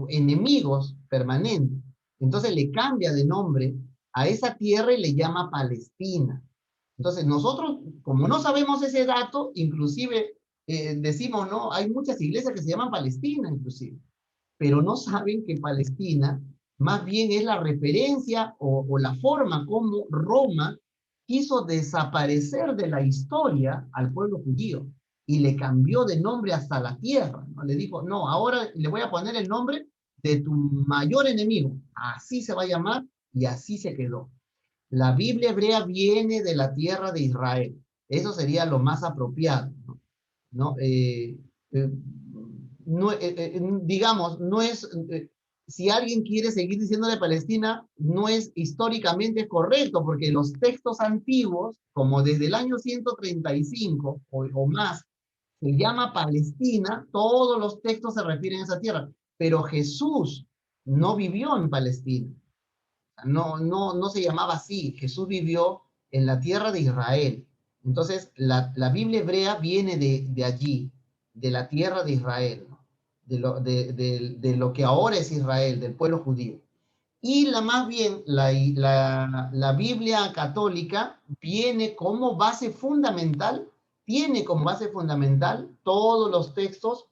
Speaker 1: enemigos permanentes. Entonces le cambia de nombre a esa tierra y le llama Palestina. Entonces nosotros, como no sabemos ese dato, inclusive decimos, no, hay muchas iglesias que se llaman Palestina, inclusive, pero no saben que Palestina más bien es la referencia o la forma como Roma quiso desaparecer de la historia al pueblo judío y le cambió de nombre hasta la tierra, ¿no? Le dijo, no, ahora le voy a poner el nombre de tu mayor enemigo, así se va a llamar, y así se quedó. La Biblia hebrea viene de la tierra de Israel, eso sería lo más apropiado, ¿no? Digamos, no es, si alguien quiere seguir diciéndole Palestina, no es históricamente correcto, porque los textos antiguos, como desde el año 135 o más, se llama Palestina, todos los textos se refieren a esa tierra, pero Jesús no vivió en Palestina, no se llamaba así, Jesús vivió en la tierra de Israel. Entonces, la Biblia hebrea viene de allí, de la tierra de Israel, ¿no? de lo que ahora es Israel, del pueblo judío. Y más bien, la Biblia católica viene como base fundamental, tiene como base fundamental todos los textos,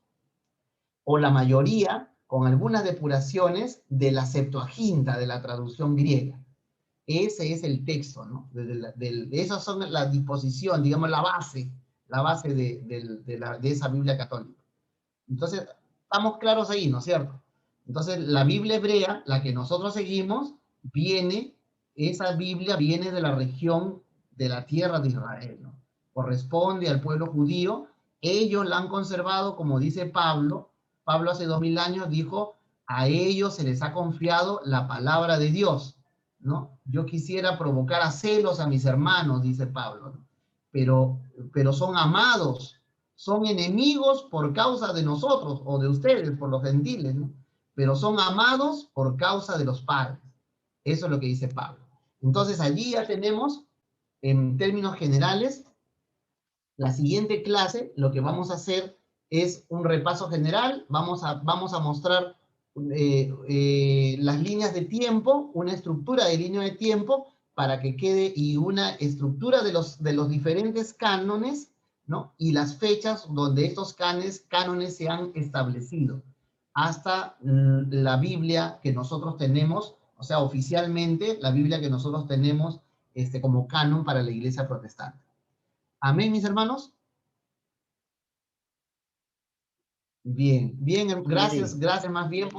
Speaker 1: o la mayoría, con algunas depuraciones, de la Septuaginta, de la traducción griega. Ese es el texto, ¿no? Esas son la disposición, digamos, la base de esa Biblia católica. Entonces, estamos claros ahí, ¿no es cierto? Entonces, la Biblia hebrea, la que nosotros seguimos, esa Biblia viene de la región de la tierra de Israel, ¿no? Corresponde al pueblo judío. Ellos la han conservado, como dice Pablo. Pablo hace 2000 años dijo, a ellos se les ha confiado la palabra de Dios, ¿no? Yo quisiera provocar a celos a mis hermanos, dice Pablo, ¿no? Pero son amados, son enemigos por causa de nosotros, o de ustedes, por los gentiles, ¿no? Pero son amados por causa de los padres. Eso es lo que dice Pablo. Entonces allí ya tenemos, en términos generales, la siguiente clase. Lo que vamos a hacer es un repaso general. Vamos a mostrar las líneas de tiempo, una estructura de línea de tiempo para que quede, y una estructura de los diferentes cánones, ¿no? Y las fechas donde estos cánones se han establecido, hasta la Biblia que nosotros tenemos, o sea, oficialmente la Biblia que nosotros tenemos como canon para la Iglesia protestante. Amén, mis hermanos. Bien, gracias más bien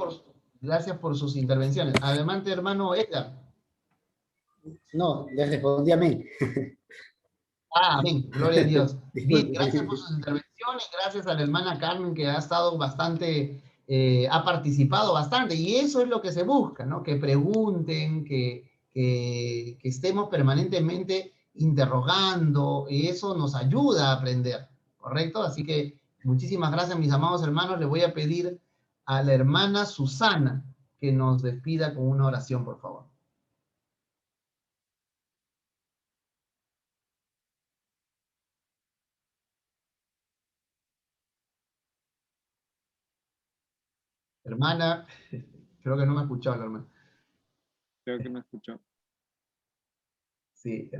Speaker 1: gracias por sus intervenciones. Adelante, hermano Edgar.
Speaker 16: No, le respondí amén.
Speaker 1: Amén, gloria a Dios. Bien, gracias por sus intervenciones, gracias a la hermana Carmen, que ha estado bastante, ha participado bastante, y eso es lo que se busca, ¿no? Que pregunten, que estemos permanentemente interrogando, y eso nos ayuda a aprender, ¿correcto? Así que muchísimas gracias, mis amados hermanos. Le voy a pedir a la hermana Susana que nos despida con una oración, por favor. Hermana, creo que no me ha escuchado la hermana.
Speaker 10: Creo que me escuchó.
Speaker 1: Sí,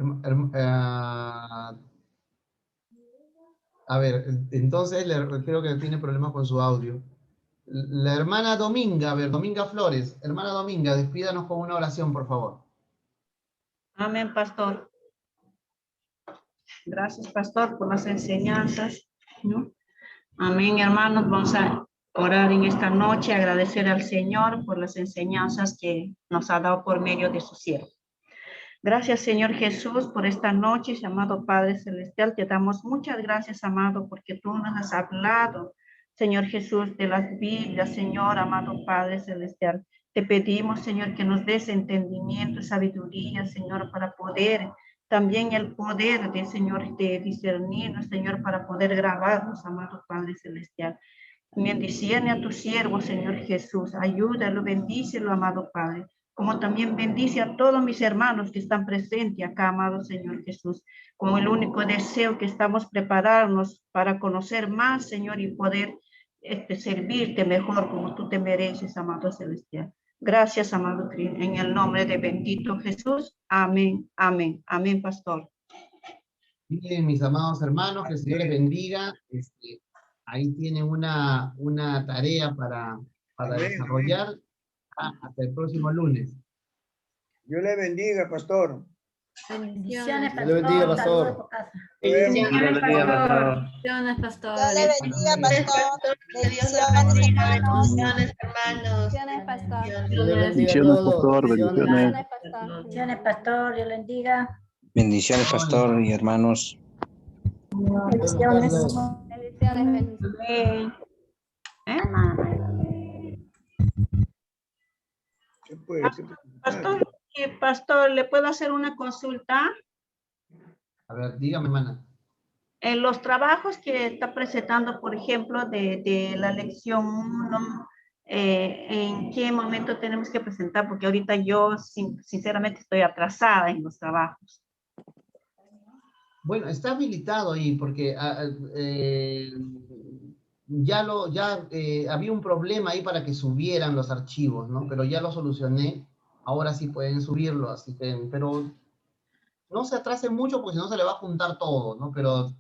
Speaker 1: a ver, entonces creo que tiene problemas con su audio. La hermana Dominga, a ver, Dominga Flores. Hermana Dominga, despídanos con una oración, por favor.
Speaker 8: Amén, pastor. Gracias, pastor, por las enseñanzas, ¿no? Amén, hermanos. Vamos a orar en esta noche, agradecer al Señor por las enseñanzas que nos ha dado por medio de su siervo. Gracias, Señor Jesús, por esta noche, amado Padre Celestial. Te damos muchas gracias, amado, porque tú nos has hablado, Señor Jesús, de las Biblias, Señor, amado Padre Celestial. Te pedimos, Señor, que nos des entendimiento, sabiduría, Señor, para poder, también el poder de, Señor, de discernirnos, Señor, para poder grabarnos, amado Padre Celestial. También discierne a tu siervo, Señor Jesús. Ayúdalo, bendícelo, amado Padre. Como también bendice a todos mis hermanos que están presentes acá, amado Señor Jesús. Como el único deseo que estamos prepararnos para conocer más, Señor, y poder servirte mejor como tú te mereces, amado Celestial. Gracias, amado Cristo, en el nombre de bendito Jesús. Amén, amén, amén, pastor.
Speaker 1: Bien, mis amados hermanos, que el Señor les bendiga. Ahí tienen una tarea para desarrollar hasta el próximo lunes.
Speaker 6: Dios le bendiga, pastor.
Speaker 4: Bendiciones,
Speaker 16: Dios le bendiga, pastor.
Speaker 4: Saludos a tu casa.
Speaker 11: Bendiciones, pastor.
Speaker 7: Bendiciones, pastor.
Speaker 13: Dios le bendiga, pastor.
Speaker 11: Dios le bendiga,
Speaker 13: Bendiciones,
Speaker 11: bendiciones, hermanos.
Speaker 7: Bendiciones, pastor.
Speaker 16: Dios le bendiga a
Speaker 17: Bendiciones,
Speaker 16: todos.
Speaker 17: pastor, bendiciones.
Speaker 7: Bendiciones, pastor.
Speaker 4: Bendiciones, pastor. Dios le bendiga.
Speaker 17: Bendiciones, pastor y hermanos.
Speaker 4: Bendiciones.
Speaker 7: Bendiciones, bendiciones.
Speaker 8: Pastor, ¿le puedo hacer una consulta?
Speaker 1: A ver, dígame, hermana.
Speaker 8: En los trabajos que está presentando, por ejemplo, de la lección 1, ¿en qué momento tenemos que presentar? Porque ahorita yo sinceramente estoy atrasada en los trabajos.
Speaker 1: Bueno, está habilitado ahí porque había un problema ahí para que subieran los archivos, ¿no? Pero ya lo solucioné. Ahora sí pueden subirlo, así que, pero no se atrase mucho porque si no se le va a juntar todo, ¿no? Pero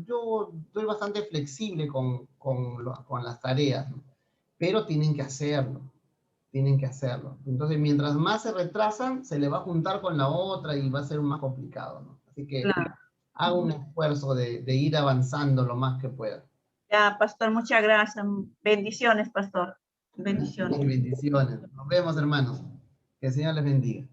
Speaker 1: yo estoy bastante flexible con las tareas, ¿no? Pero tienen que hacerlo. Entonces, mientras más se retrasan, se le va a juntar con la otra y va a ser más complicado, ¿no? Así que haga un esfuerzo de ir avanzando lo más que pueda.
Speaker 8: Ya, pastor, muchas gracias. Bendiciones, pastor. Bendiciones.
Speaker 1: Bendiciones. Nos vemos, hermanos. Que el Señor les bendiga.